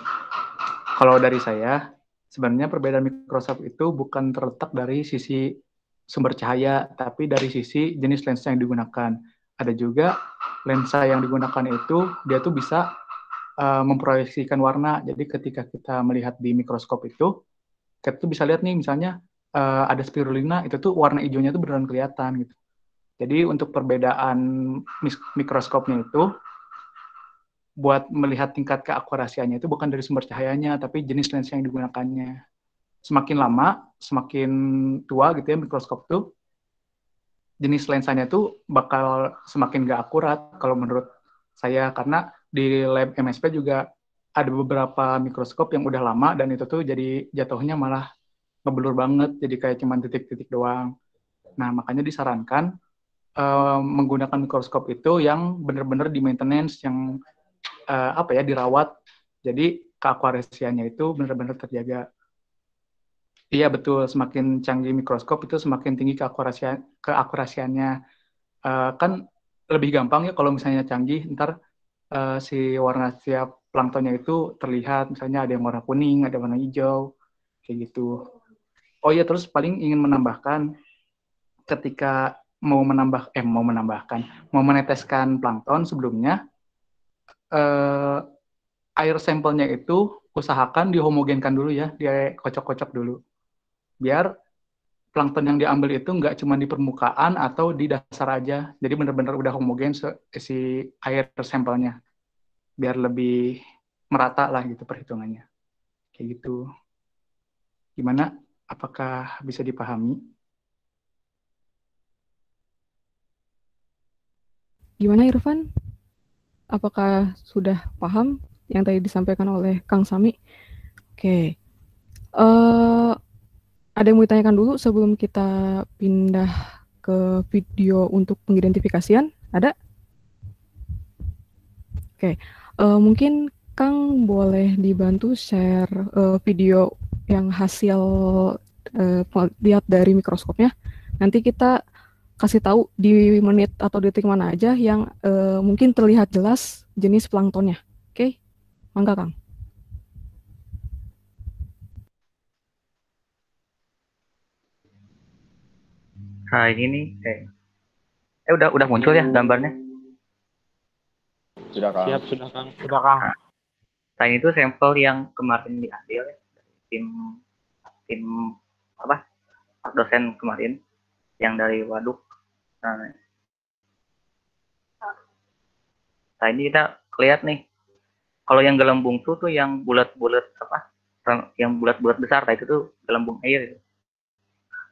Kalau dari saya, sebenarnya perbedaan mikroskop itu bukan terletak dari sisi sumber cahaya, tapi dari sisi jenis lensa yang digunakan. Ada juga lensa yang digunakan itu, dia tuh bisa memproyeksikan warna. Jadi ketika kita melihat di mikroskop itu, kita tuh bisa lihat nih misalnya ada spirulina, itu tuh warna hijaunya tuh beneran kelihatan gitu. Jadi untuk perbedaan mikroskopnya itu, buat melihat tingkat keakurasiannya itu bukan dari sumber cahayanya, tapi jenis lensa yang digunakannya. Semakin lama, semakin tua gitu ya mikroskop tuh, jenis lensanya tuh bakal semakin gak akurat kalau menurut saya, karena di lab MSP juga ada beberapa mikroskop yang udah lama dan itu tuh jadi jatuhnya malah ngeblur banget, jadi kayak cuma titik-titik doang. Nah, makanya disarankan menggunakan mikroskop itu yang benar-benar di maintenance, yang dirawat, jadi keakurasiannya itu benar-benar terjaga. Iya betul, semakin canggih mikroskop itu semakin tinggi keakurasiannya. Kan lebih gampang ya kalau misalnya canggih, ntar si warna setiap planktonnya itu terlihat, misalnya ada yang warna kuning, ada warna hijau, kayak gitu. Oh iya, terus paling ingin menambahkan, ketika mau meneteskan plankton sebelumnya, air sampelnya itu usahakan dihomogenkan dulu ya, dia kocok-kocok dulu, biar plankton yang diambil itu nggak cuma di permukaan atau di dasar aja, jadi benar-benar udah homogen si air sampelnya, biar lebih merata lah gitu perhitungannya, kayak gitu. Gimana? Apakah bisa dipahami? Gimana Irfan? Apakah sudah paham yang tadi disampaikan oleh Kang Sami? Oke. Ada yang mau ditanyakan dulu sebelum kita pindah ke video untuk pengidentifikasian? Ada? Oke. Mungkin Kang boleh dibantu share video yang hasil lihat dari mikroskopnya. Nanti kita kasih tahu di menit atau detik mana aja yang mungkin terlihat jelas jenis planktonnya. Oke? Mangga Kang. Nah ini nih, udah muncul ya gambarnya? Sudah Kang. Siap, sudah Kang. Sudah Kang. Nah ini tuh sampel yang kemarin diambil ya, tim apa dosen kemarin yang dari Waduk. Nah ini kita lihat nih, kalau yang gelembung tuh yang bulat-bulat yang bulat-bulat besar, itu tuh gelembung air.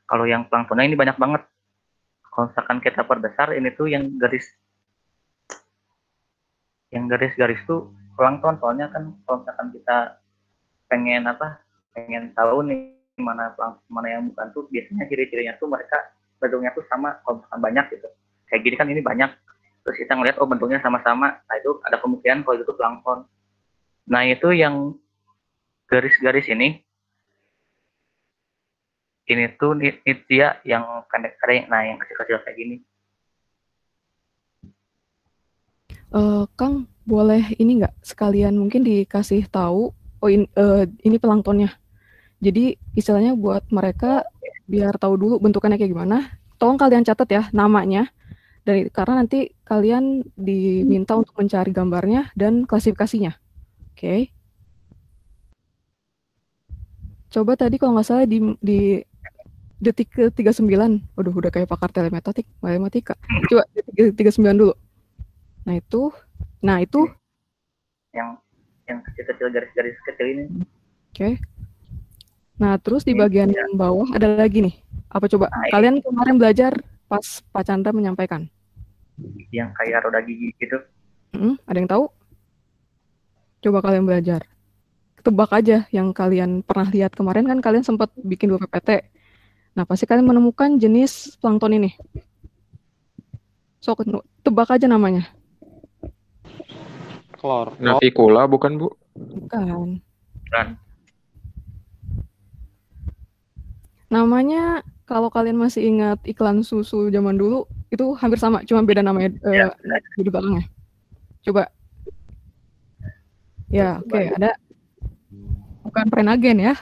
Kalau yang planktonnya ini banyak banget. Kalau misalkan kita perbesar, ini tuh yang garis-garis tuh plankton. Soalnya kan kalau misalkan kita pengen tahu nih mana yang bukan, tuh biasanya ciri-cirinya tuh mereka bentuknya tuh sama. Kalau misalkan banyak gitu, kayak gini kan ini banyak, terus kita ngeliat bentuknya sama-sama, nah itu ada kemungkinan kalau itu tuh plankton. Nah itu yang garis-garis ini tuh dia yang pendek-pendek, nah yang kecil-kecil kayak gini. Kang, boleh ini nggak sekalian mungkin dikasih tahu, ini planktonnya. Jadi istilahnya buat mereka biar tahu dulu bentukannya kayak gimana, tolong kalian catat ya namanya, karena nanti kalian diminta untuk mencari gambarnya dan klasifikasinya. Oke. Coba tadi kalau nggak salah di detik ke-39, udah kayak pakar matematika. Coba detik ke-39 dulu. Nah itu yang kecil-kecil, garis-garis kecil ini. Oke. Nah, terus di bagian yang bawah ada lagi nih. Apa coba? Kalian kemarin belajar pas Pak Chandra menyampaikan. Yang kayak roda gigi gitu. Ada yang tahu? Coba kalian belajar. Tebak aja yang kalian pernah lihat kemarin, kan kalian sempat bikin 2 PPT. Nah, pasti kalian menemukan jenis plankton ini. So, tebak aja namanya. Navicula bukan, Bu? Bukan. Namanya, kalau kalian masih ingat iklan susu zaman dulu, itu hampir sama, cuma beda namanya di belakangnya. Coba. Ya, oke, ada. Bukan Prenagen ya.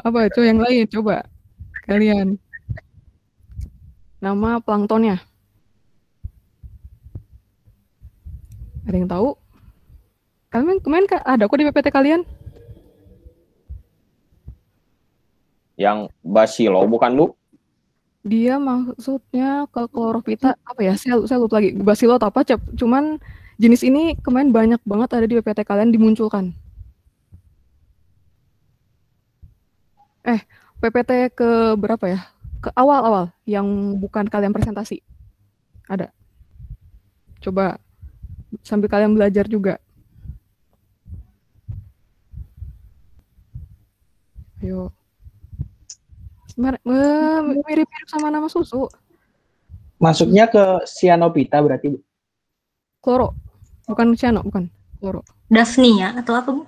Apa itu yang lain? Coba kalian. Nama planktonnya. Ada yang tahu? Kemarin ada kok di PPT kalian. Yang Basilo bukan, Bu? Dia maksudnya ke Chlorophyta apa ya? Saya lupa lagi. Basilo atau apa? Cuman jenis ini kemarin banyak banget ada di PPT kalian dimunculkan. PPT ke berapa ya? Ke awal-awal yang bukan kalian presentasi. Ada. Coba sambil kalian belajar juga. Ayo. Mirip-mirip sama nama susu. Masuknya ke Cyanophyta berarti, Bu? Kloro. Bukan cyano, bukan. Kloro. Daphnia atau apa, Bu?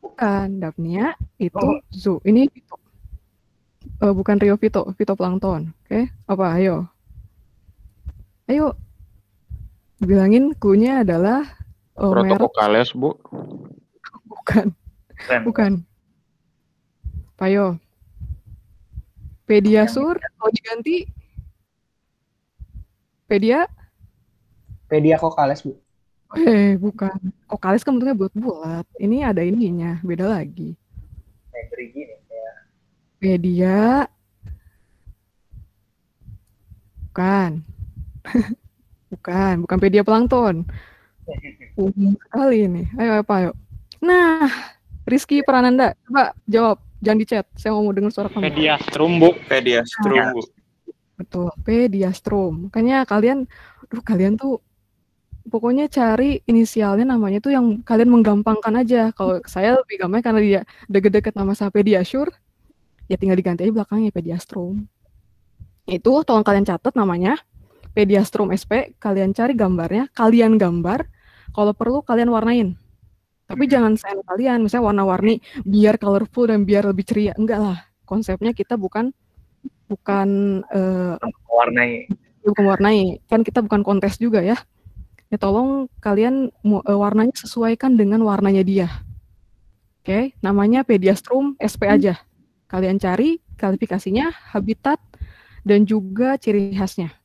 Bukan, Daphnia itu zoo. Ini itu. Bukan Rio fitoplankton. Oke, apa? Ayo, bilangin clue-nya adalah merek. Protococales, Bu. Bukan. Bukan. Payo. Pediasur kalau diganti Pediacoccales, Bu. Bukan. Kokalis kan bentuknya bulat-bulat. Ini ada ininya, beda lagi. Kayak gerigi nih, kayak Pedia. Bukan. bukan pedia plankton. Umum sekali ini. Ayo apa ayo. Nah, Rizky Prananda, coba jawab. Jangan di chat. Saya mau dengar suara kamu. Pediastrum, Bu. Pediastrum, Bu. Betul, Pediastrum. Makanya kalian tuh pokoknya cari inisialnya namanya tuh yang kalian menggampangkan aja. Kalau saya lebih gampang karena dia deket-deket nama saya Pediasure, ya tinggal diganti aja belakangnya Pediastrum. Itu tolong kalian catat namanya Pediastrum SP, kalian cari gambarnya, kalian gambar, kalau perlu kalian warnain. Tapi jangan sen kalian, misalnya warna-warni biar colorful dan biar lebih ceria. Enggak lah, konsepnya kita bukan warnai. Kan kita bukan kontes juga ya. Ya tolong kalian warnanya sesuaikan dengan warnanya dia. Oke, namanya Pediastrum SP aja. Kalian cari kualifikasinya, habitat, dan juga ciri khasnya.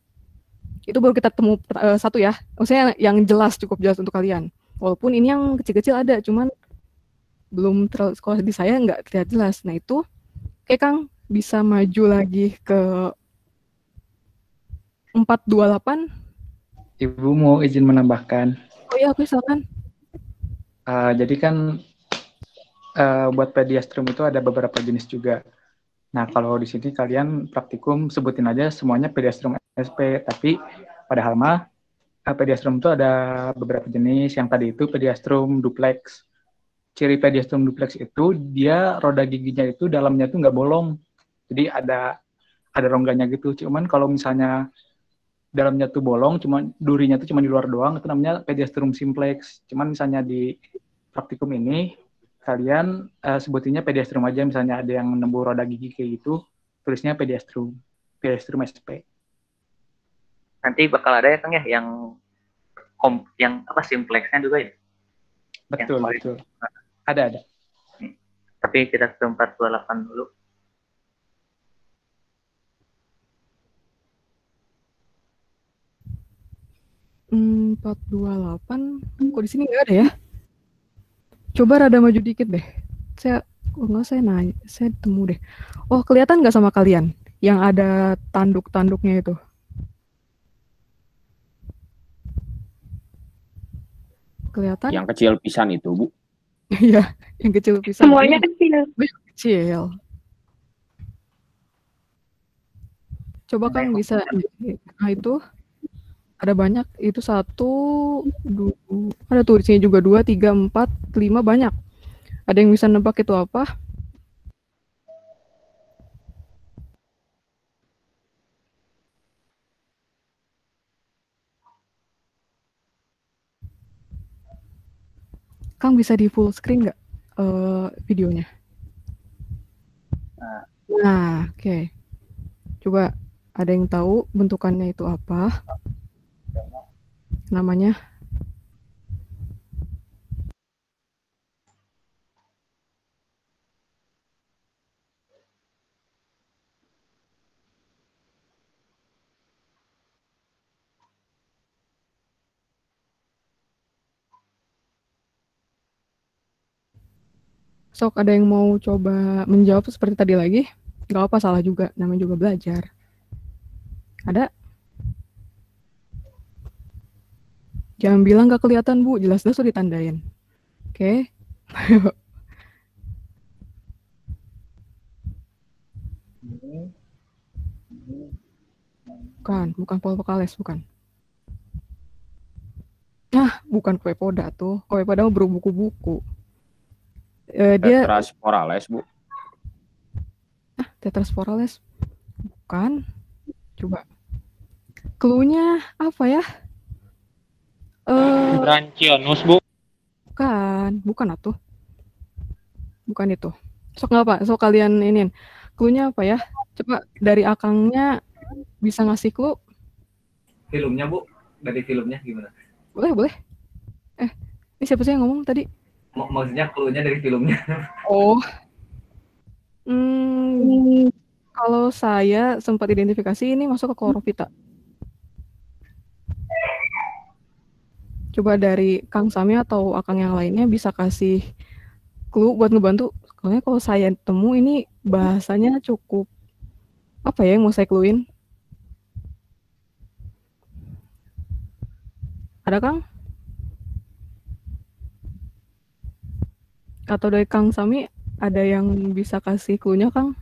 Itu baru kita temu satu ya. Maksudnya yang jelas, cukup jelas untuk kalian. Walaupun ini yang kecil-kecil ada, cuman belum terlalu, kalau di saya nggak terlihat jelas. Nah itu, oke Kang, bisa maju lagi ke 428. Ibu mau izin menambahkan. Oh iya, silakan. Jadi kan buat Pediastrum itu ada beberapa jenis juga. Nah, kalau di sini kalian praktikum sebutin aja semuanya Pediastrum SP, tapi padahal mah Pediastrum itu ada beberapa jenis. Yang tadi itu Pediastrum duplex. Ciri Pediastrum duplex itu dia roda giginya itu dalamnya tuh nggak bolong. Jadi ada rongganya gitu. Cuman kalau misalnya dalamnya tuh bolong, cuma durinya tuh cuma di luar doang, itu namanya Pediastrum simplex. Cuman misalnya di praktikum ini kalian sebutinnya Pediastrum aja, misalnya ada yang nembus roda gigi kayak gitu, tulisnya Pediastrum SP. nanti bakal ada ya Kang ya yang apa simplexnya juga ya. Betul. Ada. Tapi kita ke 428 dulu. Hmm, 428. Kok di sini nggak ada ya? Coba rada maju dikit deh. Saya nanya, saya temu deh. Oh, kelihatan nggak sama kalian yang ada tanduk-tanduknya itu? Kelihatan? Yang kecil pisan itu, Bu. Iya, yang kecil pisan. Semuanya kecil. Coba Kang bisa, nah itu ada banyak, itu 1, 2, ada tuh di sini juga 2, 3, 4, 5 banyak. Ada yang bisa nebak itu apa? Kang bisa di full screen nggak videonya? Nah, oke. Coba ada yang tahu bentukannya itu apa? Namanya? Sok ada yang mau coba menjawab seperti tadi lagi? Gak apa, salah juga, namanya juga belajar. Ada? Jangan bilang gak kelihatan Bu, jelas-jelas udah ditandain. Oke. Bukan polvokales, bukan. Nah, bukan Coepoda tuh. Coepoda mau berbuku-buku. Dia Tetrasporales, Bu. Tetrasporales. Bukan. Coba. Clue-nya apa ya? Branchionus, Bu. Bukan atuh. Bukan itu. Sok nggak Pak? Sok kalian iniin. Clue-nya apa ya? Coba dari Akangnya bisa ngasih clue? Filmnya Bu, dari filmnya gimana? Boleh. Ini siapa sih yang ngomong tadi? Maksudnya clue-nya dari filmnya. Oh, kalau saya sempat identifikasi ini masuk ke Korovita. Coba dari Kang Sami atau Akang yang lainnya bisa kasih clue buat ngebantu. Soalnya kalau saya temu ini bahasanya cukup apa ya yang mau saya cluein? Ada Kang? Atau dari Kang Sami ada yang bisa kasih clue-nya Kang?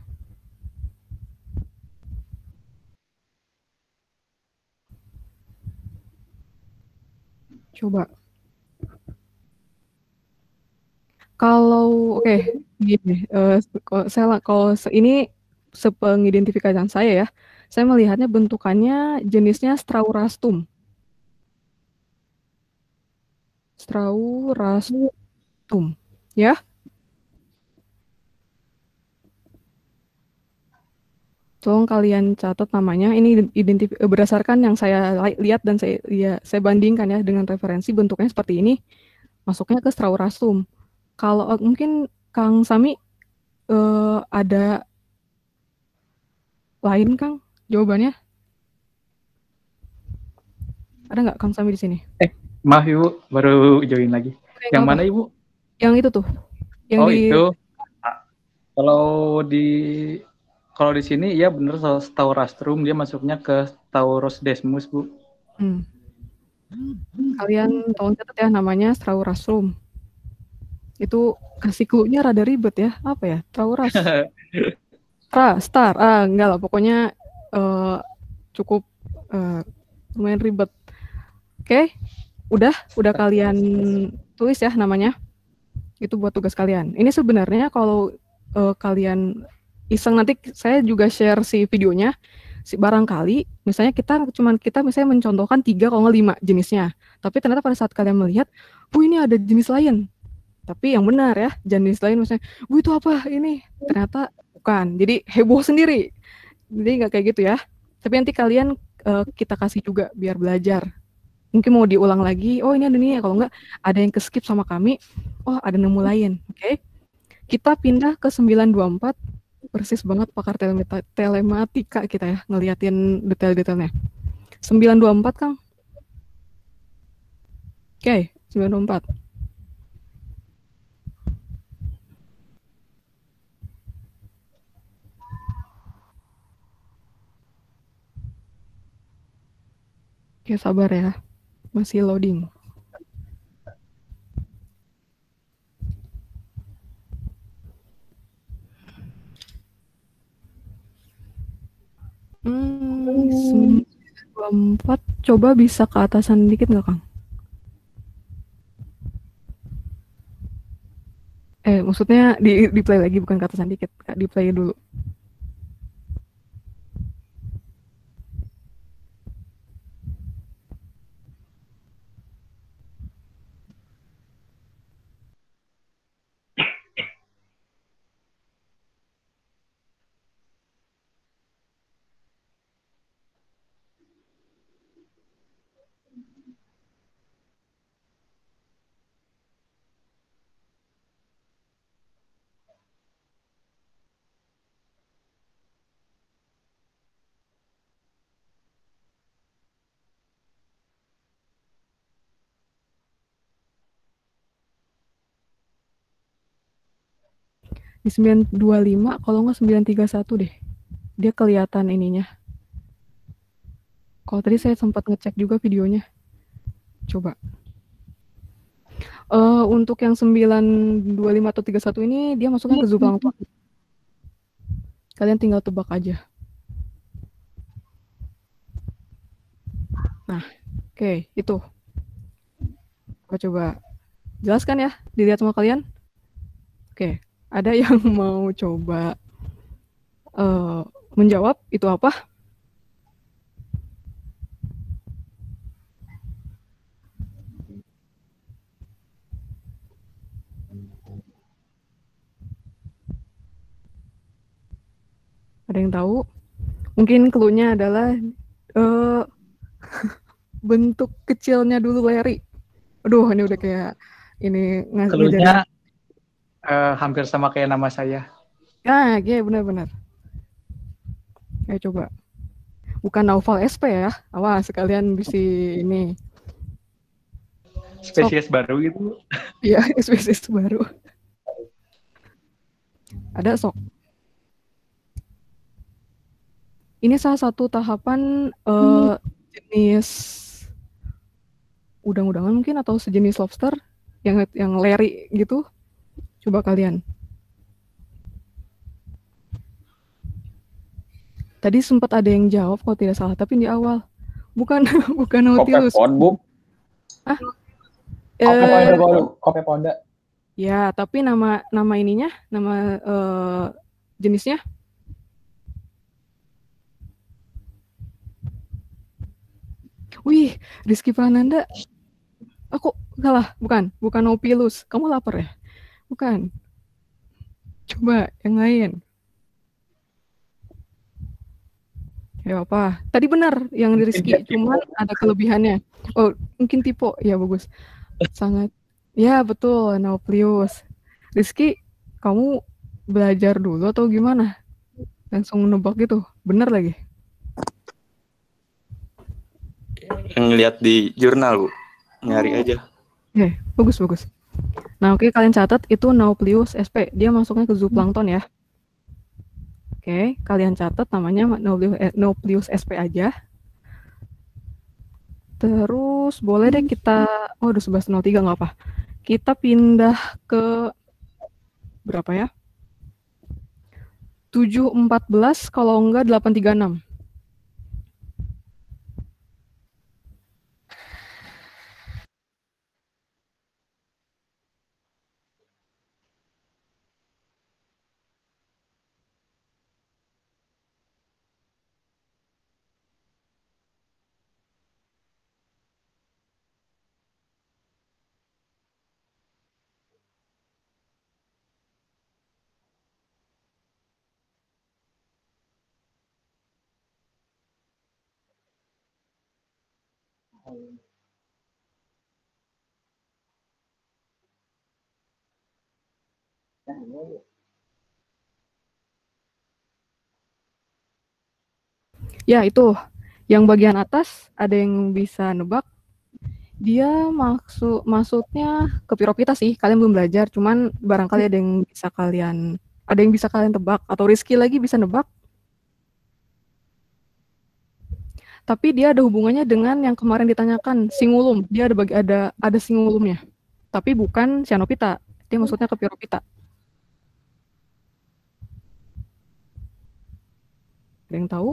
Coba. Kalau gini, kalau ini sepengidentifikasian saya ya, saya melihatnya bentukannya jenisnya Straurastum. Straurastum, ya. Tolong kalian catat namanya. Ini berdasarkan yang saya lihat dan saya bandingkan ya dengan referensi bentuknya seperti ini, masuknya ke Straurastum. Kalau mungkin Kang Sami ada lain Kang jawabannya? Ada nggak Kang Sami di sini? Maaf Ibu, baru join lagi. Yang mana Ibu? Yang itu tuh. Yang itu. Kalau di sini ya bener Staurastrum, dia masuknya ke Taurus Desmus, Bu. Kalian tolong catat ya namanya Straurastum. Itu kasih clue-nya rada ribet ya. Apa ya? Trauras. Star. Enggak lah, pokoknya cukup lumayan ribet. Oke. Udah kalian tulis ya namanya. Itu buat tugas kalian. Ini sebenarnya kalau kalian iseng nanti saya juga share si videonya. Barangkali misalnya kita misalnya mencontohkan 3 kalau nggak 5 jenisnya. Tapi ternyata pada saat kalian melihat, ini ada jenis lain. Tapi yang benar ya, jenis lain misalnya, itu apa ini? Ternyata bukan. Jadi heboh sendiri. Jadi nggak kayak gitu ya. Tapi nanti kalian kita kasih juga biar belajar. Mungkin mau diulang lagi, ini ada nih, kalau nggak ada yang ke-skip sama kami, ada nemu lain, oke? Kita pindah ke 924, persis banget pakar telematika kita ya, ngeliatin detail-detailnya. 924, Kang. Oke, 924. Oke, sabar ya. Masih loading. Empat, coba bisa ke atasan dikit nggak, Kang? Maksudnya di play lagi, bukan ke atasan dikit, di play dulu. Di 925 kalau nggak 931 deh. Dia kelihatan ininya. Kalau tadi saya sempat ngecek juga videonya. Coba. Untuk yang 925 atau 31 ini dia masuknya ke zooplankton. Kalian tinggal tebak aja. Nah, oke, itu. Coba jelaskan ya, dilihat sama kalian. Oke, ada yang mau coba menjawab itu apa? Ada yang tahu? Mungkin clue-nya adalah bentuk kecilnya dulu Larry. Aduh, ini udah kayak ini ngajarin. Clue-nya hampir sama kayak nama saya. Ah, iya benar-benar. Ayo coba. Bukan Naufal SP ya. Awas sekalian bisa ini. Spesies baru gitu. Iya, spesies baru. Ada sok. Ini salah satu tahapan jenis udang-udangan mungkin atau sejenis lobster yang leri gitu. Coba kalian. Tadi sempat ada yang jawab kalau tidak salah, tapi di awal. Bukan Nautilus. Kopepod, Bu. Ah. Kopepoda. Ya, tapi nama ininya, nama jenisnya. Wih, Rizky Prananda. Aku salah, bukan Nautilus. Kamu lapar ya? Bukan. Coba yang lain. Ya apa? Tadi benar yang di Rizky, cuman ada kelebihannya. Oh, mungkin tipe. Ya bagus. Sangat. Ya betul, Nauplius. Rizky, kamu belajar dulu atau gimana? Langsung nebak gitu. Bener lagi. Yang lihat di jurnal, Bu. Nyari aja. Bagus. Nah, oke, kalian catat itu Nauplius SP. Dia masuknya ke zooplankton ya. Oke, kalian catat namanya Nauplius SP aja. Terus boleh deh kita, udah 11.03 nggak apa. Kita pindah ke berapa ya? 7.14 kalau enggak 8.36. Ya, itu. Yang bagian atas ada yang bisa nebak. Dia maksudnya ke Piropita sih. Kalian belum belajar, cuman barangkali ada yang bisa kalian tebak atau Rizky lagi bisa nebak. Tapi dia ada hubungannya dengan yang kemarin ditanyakan, Singulum. Dia ada Singulumnya. Tapi bukan Cyanopita. Dia maksudnya ke Piropita. Ada yang tahu?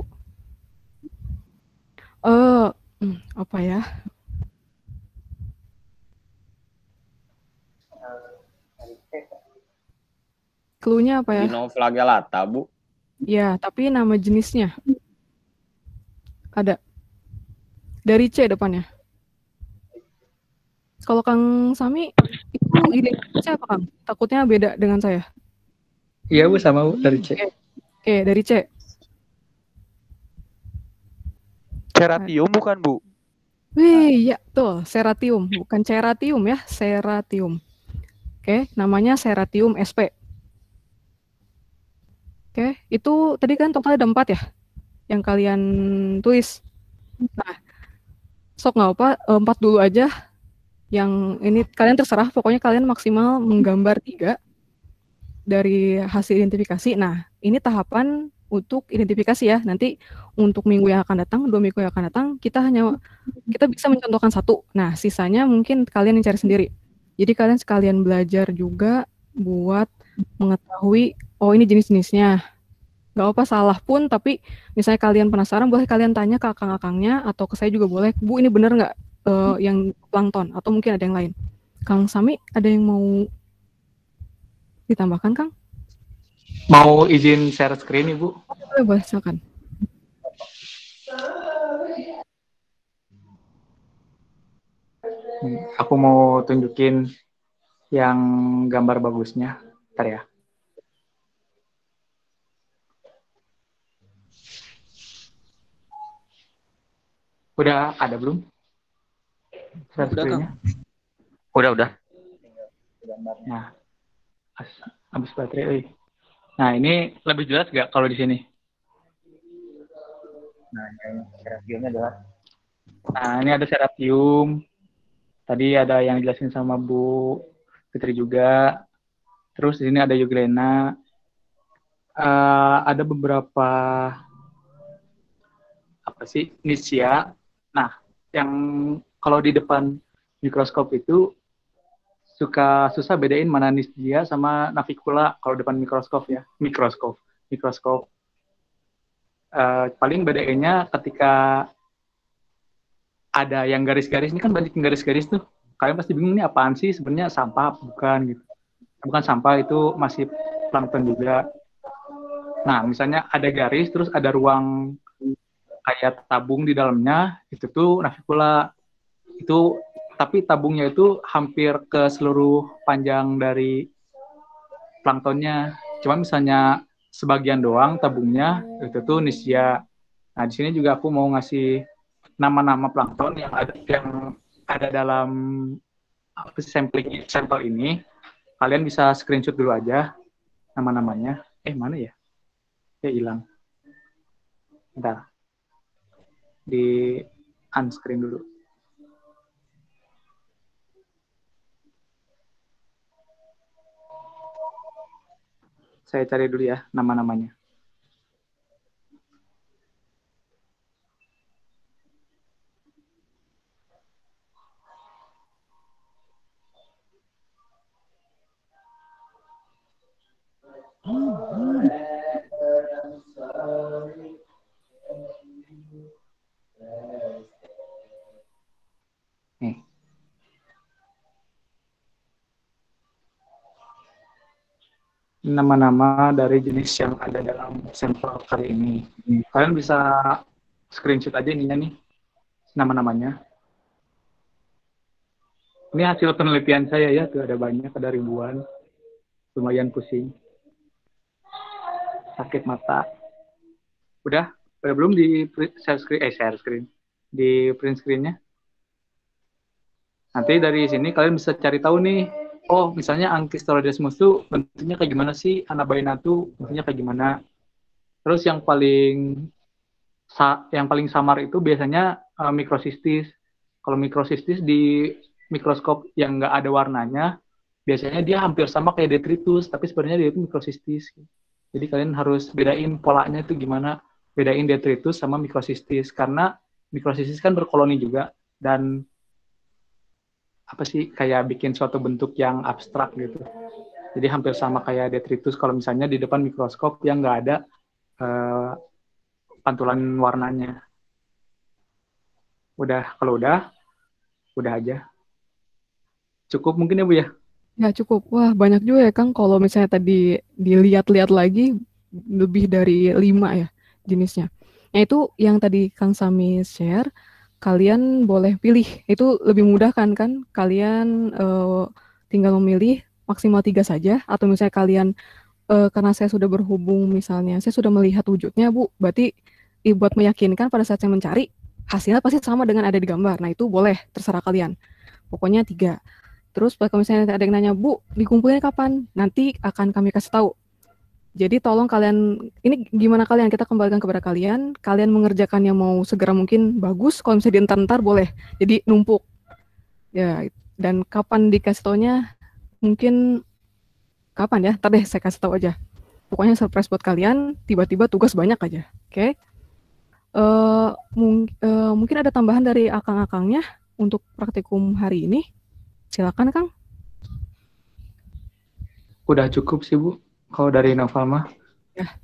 Apa ya? Clue-nya apa ya? Dinoflagellata, Bu. Ya, tapi nama jenisnya. Ada. Dari C depannya. Kalau Kang Sami, itu identitasnya apa, Kang? Takutnya beda dengan saya. Iya, Bu, sama Bu, dari C. Oke, dari C. Ceratium bukan, Bu? Wih, ya, tuh. Seratium. Bukan Ceratium ya, Seratium. Oke, namanya Seratium SP. Oke, itu tadi kan total ada 4 ya? Yang kalian tulis. Nah, sok nggak apa, 4 dulu aja. Yang ini kalian terserah, pokoknya kalian maksimal menggambar 3 dari hasil identifikasi. Nah, ini tahapan untuk identifikasi ya. Nanti untuk minggu yang akan datang, 2 minggu yang akan datang, kita bisa mencontohkan 1. Nah, sisanya mungkin kalian yang cari sendiri. Jadi kalian sekalian belajar juga buat mengetahui, oh ini jenis-jenisnya. Gak apa salah pun, tapi misalnya kalian penasaran, boleh kalian tanya ke akang-akangnya, atau ke saya juga boleh, Bu ini bener nggak yang plankton, atau mungkin ada yang lain. Kang Sami, ada yang mau ditambahkan, Kang? Mau izin share screen, Ibu? Boleh, silakan. Aku mau tunjukin yang gambar bagusnya. Bentar ya. Udah ada belum? Share Udah, Kang. screen-nya? Udah. Nah, habis baterai. euy. Nah, ini lebih jelas nggak kalau di sini? Nah, yang Serapiumnya adalah Nah, ini ada Serapium. Tadi ada yang jelasin sama Bu Fitri juga. Terus di sini ada Euglena. Ada beberapa Nisia. Nah, yang kalau di depan mikroskop itu susah bedain mana Nisia sama Navicula kalau depan mikroskop ya. Mikroskop. Paling bedainnya ketika ada yang garis-garis, ini kan banyak yang garis-garis tuh. Kalian pasti bingung ini apaan sih, sebenarnya sampah bukan gitu. Bukan sampah, itu masih plankton juga. Nah, misalnya ada garis terus ada ruang kayak tabung di dalamnya, itu tuh Navicula. Itu tapi tabungnya itu hampir ke seluruh panjang dari planktonnya. Cuma misalnya sebagian doang tabungnya, itu tuh Nisia. Nah, di sini juga aku mau ngasih nama-nama plankton yang ada dalam sampel ini. Kalian bisa screenshot dulu aja nama-namanya. Mana ya? Hilang. Bentar. Di unscreen dulu. Saya cari dulu ya nama-namanya. Nih. Nama-nama dari jenis yang ada dalam sampel kali ini. Kalian bisa screenshot aja ininya nih, nama-namanya. Ini hasil penelitian saya ya, tuh ada banyak, ada ribuan. Lumayan pusing. Sakit mata. Udah belum di share screen? Di print screen-nya? Nanti dari sini kalian bisa cari tahu nih, oh misalnya Ankylostomos tuh bentuknya kayak gimana sih, Anabaina tuh bentuknya kayak gimana. Terus yang paling samar itu biasanya mikrosistis. Kalau mikrosistis di mikroskop yang nggak ada warnanya, biasanya dia hampir sama kayak detritus, tapi sebenarnya dia itu mikrosistis. Jadi kalian harus bedain polanya itu gimana, bedain detritus sama mikrosistis, karena mikrosistis kan berkoloni juga, dan kayak bikin suatu bentuk yang abstrak gitu. Jadi hampir sama kayak detritus kalau misalnya di depan mikroskop yang nggak ada pantulan warnanya. Kalau udah aja. Cukup mungkin ya Bu ya? Ya cukup. Wah banyak juga ya Kang. Kalau misalnya tadi dilihat-lihat lagi lebih dari 5 ya jenisnya. Nah itu yang tadi Kang Sami share, kalian boleh pilih. Itu lebih mudah kan? Kalian tinggal memilih maksimal 3 saja. Atau misalnya kalian, karena saya sudah berhubung misalnya, saya sudah melihat wujudnya Bu, berarti buat meyakinkan pada saat saya mencari, hasilnya pasti sama dengan ada di gambar. Nah itu boleh, terserah kalian. Pokoknya 3. Terus kalau misalnya ada yang nanya, Bu, dikumpulin kapan? Nanti akan kami kasih tahu. Jadi tolong kalian, ini gimana kalian, kita kembalikan kepada kalian mengerjakannya mau segera mungkin bagus, kalau misalnya dientar-entar boleh, jadi numpuk. Ya, dan kapan dikasih taunya, mungkin kapan ya, ntar deh saya kasih tahu aja. Pokoknya surprise buat kalian, tiba-tiba tugas banyak aja, oke? Mungkin ada tambahan dari akang-akangnya untuk praktikum hari ini. Silakan Kang. Udah cukup sih Bu, kalau dari Noval mah. Ya.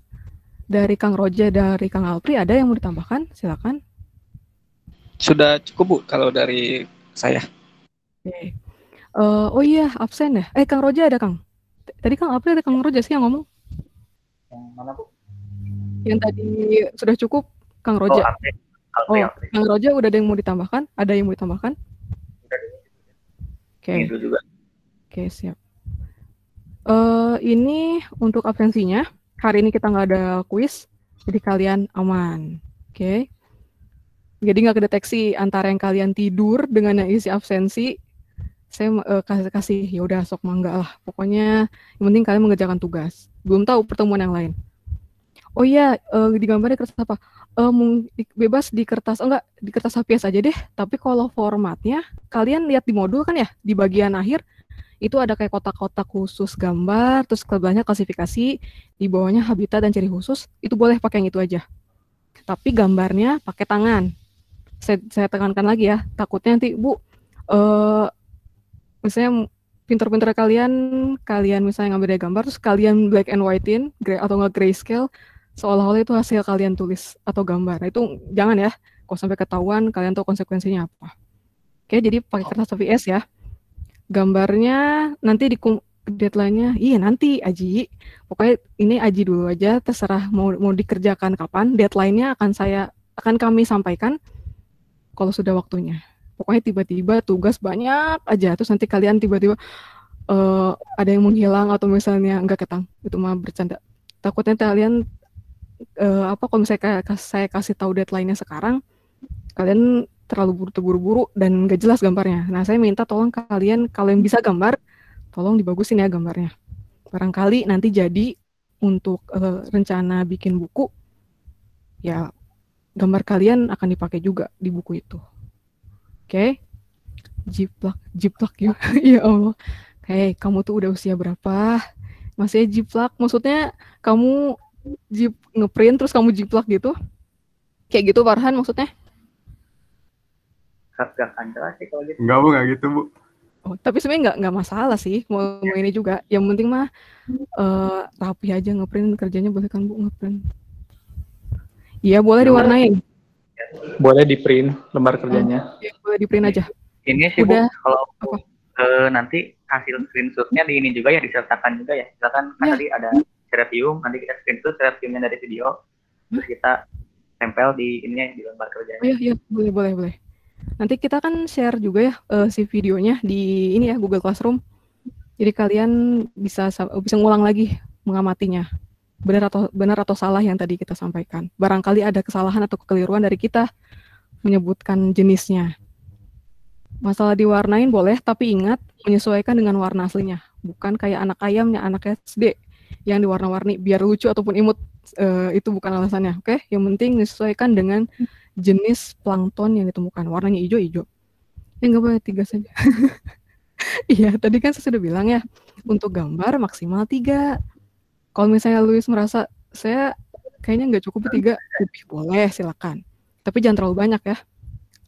Dari Kang Roja, dari Kang Alpri ada yang mau ditambahkan? Silakan. Sudah cukup Bu kalau dari saya. Oke. Oh iya, absen ya. Kang Roja ada Kang. Tadi Kang Alpri ada Kang Roja sih yang ngomong. Yang mana Bu? Yang tadi sudah cukup Kang Roja. Alpri. Kang Roja udah ada yang mau ditambahkan? Ada yang mau ditambahkan? Oke. Itu juga. Oke, siap. Ini untuk absensinya. Hari ini kita nggak ada kuis, jadi kalian aman. Oke. Jadi nggak kedeteksi antara yang kalian tidur dengan yang isi absensi. Saya kasih ya udah sok mangga lah. Pokoknya yang penting kalian mengerjakan tugas. Belum tahu pertemuan yang lain. Oh iya, di gambarnya kertas apa? Bebas di kertas, enggak, di kertas HPS aja deh. Tapi kalau formatnya, kalian lihat di modul kan ya, di bagian akhir, itu ada kayak kotak-kotak khusus gambar, terus kebanyakan klasifikasi, di bawahnya habitat dan ciri khusus, itu boleh pakai yang itu aja. Tapi gambarnya pakai tangan. Saya tekankan lagi ya, takutnya nanti, Bu, misalnya pinter-pinter kalian misalnya ngambil dari gambar, terus kalian black and white-in, atau nggak grayscale, seolah-olah itu hasil kalian tulis atau gambar. Nah, itu jangan ya, kalau sampai ketahuan, kalian tahu konsekuensinya apa. Oke, jadi pakai kertas HVS ya. Gambarnya nanti di deadline-nya, iya nanti Aji. Pokoknya ini Aji dulu aja, terserah mau dikerjakan kapan, deadline-nya akan kami sampaikan kalau sudah waktunya. Pokoknya tiba-tiba tugas banyak aja, terus nanti kalian tiba-tiba ada yang menghilang atau misalnya enggak ketang, itu mah bercanda. Takutnya kalian kalau misalnya saya kasih tahu deadline-nya sekarang, kalian terlalu buru-buru dan nggak jelas gambarnya. Nah, saya minta tolong kalian, kalau yang bisa gambar, tolong dibagusin ya gambarnya. Barangkali nanti jadi untuk rencana bikin buku, ya gambar kalian akan dipakai juga di buku itu. Oke, jiplak ya, ya Allah. Kamu tuh udah usia berapa? Masih jiplak? Maksudnya kamu ngeprint terus kamu jiplak gitu? Kayak gitu Farhan maksudnya? Gak akan jelas sih kalau gitu. Enggak Bu, nggak gitu Bu. Oh, tapi sebenarnya nggak masalah sih mau ini juga. Yang penting mah rapi aja ngeprint, kerjanya boleh kan Bu ngeprint? Iya boleh diwarnain. Boleh di print lembar kerjanya. Ya, boleh di print aja. Ini sih Udah. Bu, kalau nanti hasil screenshotnya di ini juga ya, disertakan juga ya. Misalkan kan tadi ada review, nanti kita screenshot reviewnya dari video, terus kita tempel di ininya di lembar kerjanya. Oh iya, boleh. Nanti kita kan share juga ya si videonya di ini ya Google Classroom. Jadi kalian bisa ngulang lagi mengamatinya. Benar atau salah yang tadi kita sampaikan. Barangkali ada kesalahan atau kekeliruan dari kita menyebutkan jenisnya. Masalah diwarnain boleh, tapi ingat menyesuaikan dengan warna aslinya. Bukan kayak anak ayamnya, anak SD yang diwarna-warni biar lucu ataupun imut. Itu bukan alasannya, oke? Yang penting menyesuaikan dengan jenis plankton yang ditemukan. Warnanya hijau. Ya nggak boleh 3 saja. Iya, tadi kan saya sudah bilang ya, untuk gambar maksimal 3. Kalau misalnya Luis merasa, saya kayaknya nggak cukup 3, lebih boleh, silakan. Tapi jangan terlalu banyak ya.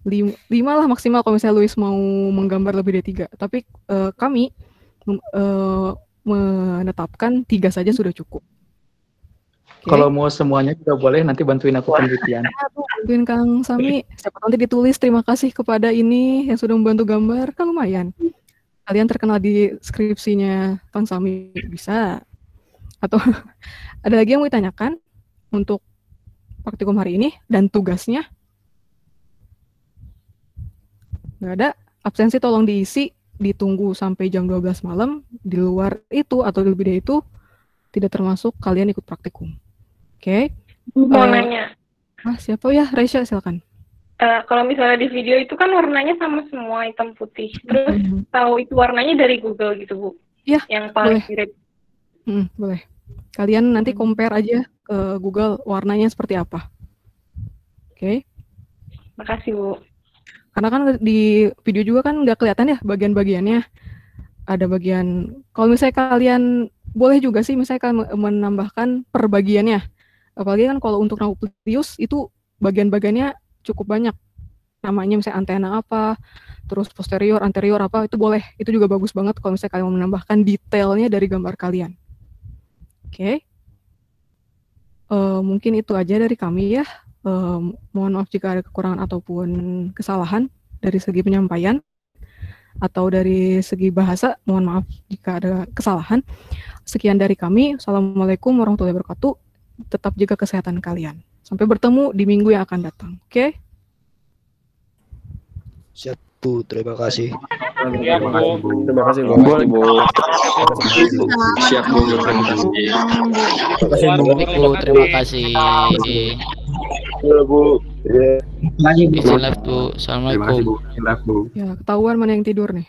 5 lah maksimal kalau misalnya Luis mau menggambar lebih dari 3. Tapi kami menetapkan 3 saja sudah cukup. Okay. Kalau mau semuanya juga boleh, nanti bantuin aku penelitian. Bantuin Kang Sami, siapa nanti ditulis terima kasih kepada ini yang sudah membantu gambar, kan lumayan. Kalian terkenal di skripsinya Kang Sami, bisa. Atau ada lagi yang mau ditanyakan untuk praktikum hari ini dan tugasnya? Nggak ada. Absensi tolong diisi, ditunggu sampai jam 12 malam. Di luar itu atau lebih dari itu tidak termasuk kalian ikut praktikum. Oke. Mau nanya. Siapa ya? Reisha, silakan. Kalau misalnya di video itu kan warnanya sama semua, hitam putih. Terus tahu itu warnanya dari Google gitu, Bu? Iya, yang paling mirip. Boleh. Kalian nanti compare aja ke Google warnanya seperti apa. Oke. Makasih, Bu. Karena kan di video juga kan nggak kelihatan ya bagian-bagiannya. Ada bagian, kalau misalnya kalian boleh juga sih misalnya kalian menambahkan per bagiannya. Apalagi kan kalau untuk Nautilus itu bagian-bagiannya cukup banyak. Namanya misalnya antena apa, terus posterior, anterior apa, itu boleh. Itu juga bagus banget kalau misalnya kalian mau menambahkan detailnya dari gambar kalian. Oke. Mungkin itu aja dari kami ya. Mohon maaf jika ada kekurangan ataupun kesalahan dari segi penyampaian atau dari segi bahasa, mohon maaf jika ada kesalahan. Sekian dari kami. Assalamualaikum warahmatullahi wabarakatuh. Tetap jaga kesehatan kalian. Sampai bertemu di minggu yang akan datang. Oke? Siap. Bu. Terima kasih. Siap, Bu. Terima kasih, Bu. Siap, Bu. Terima kasih. Bu, terima kasih. Bu. Izin live, Bu. Assalamualaikum. Ya, ketahuan mana yang tidur nih.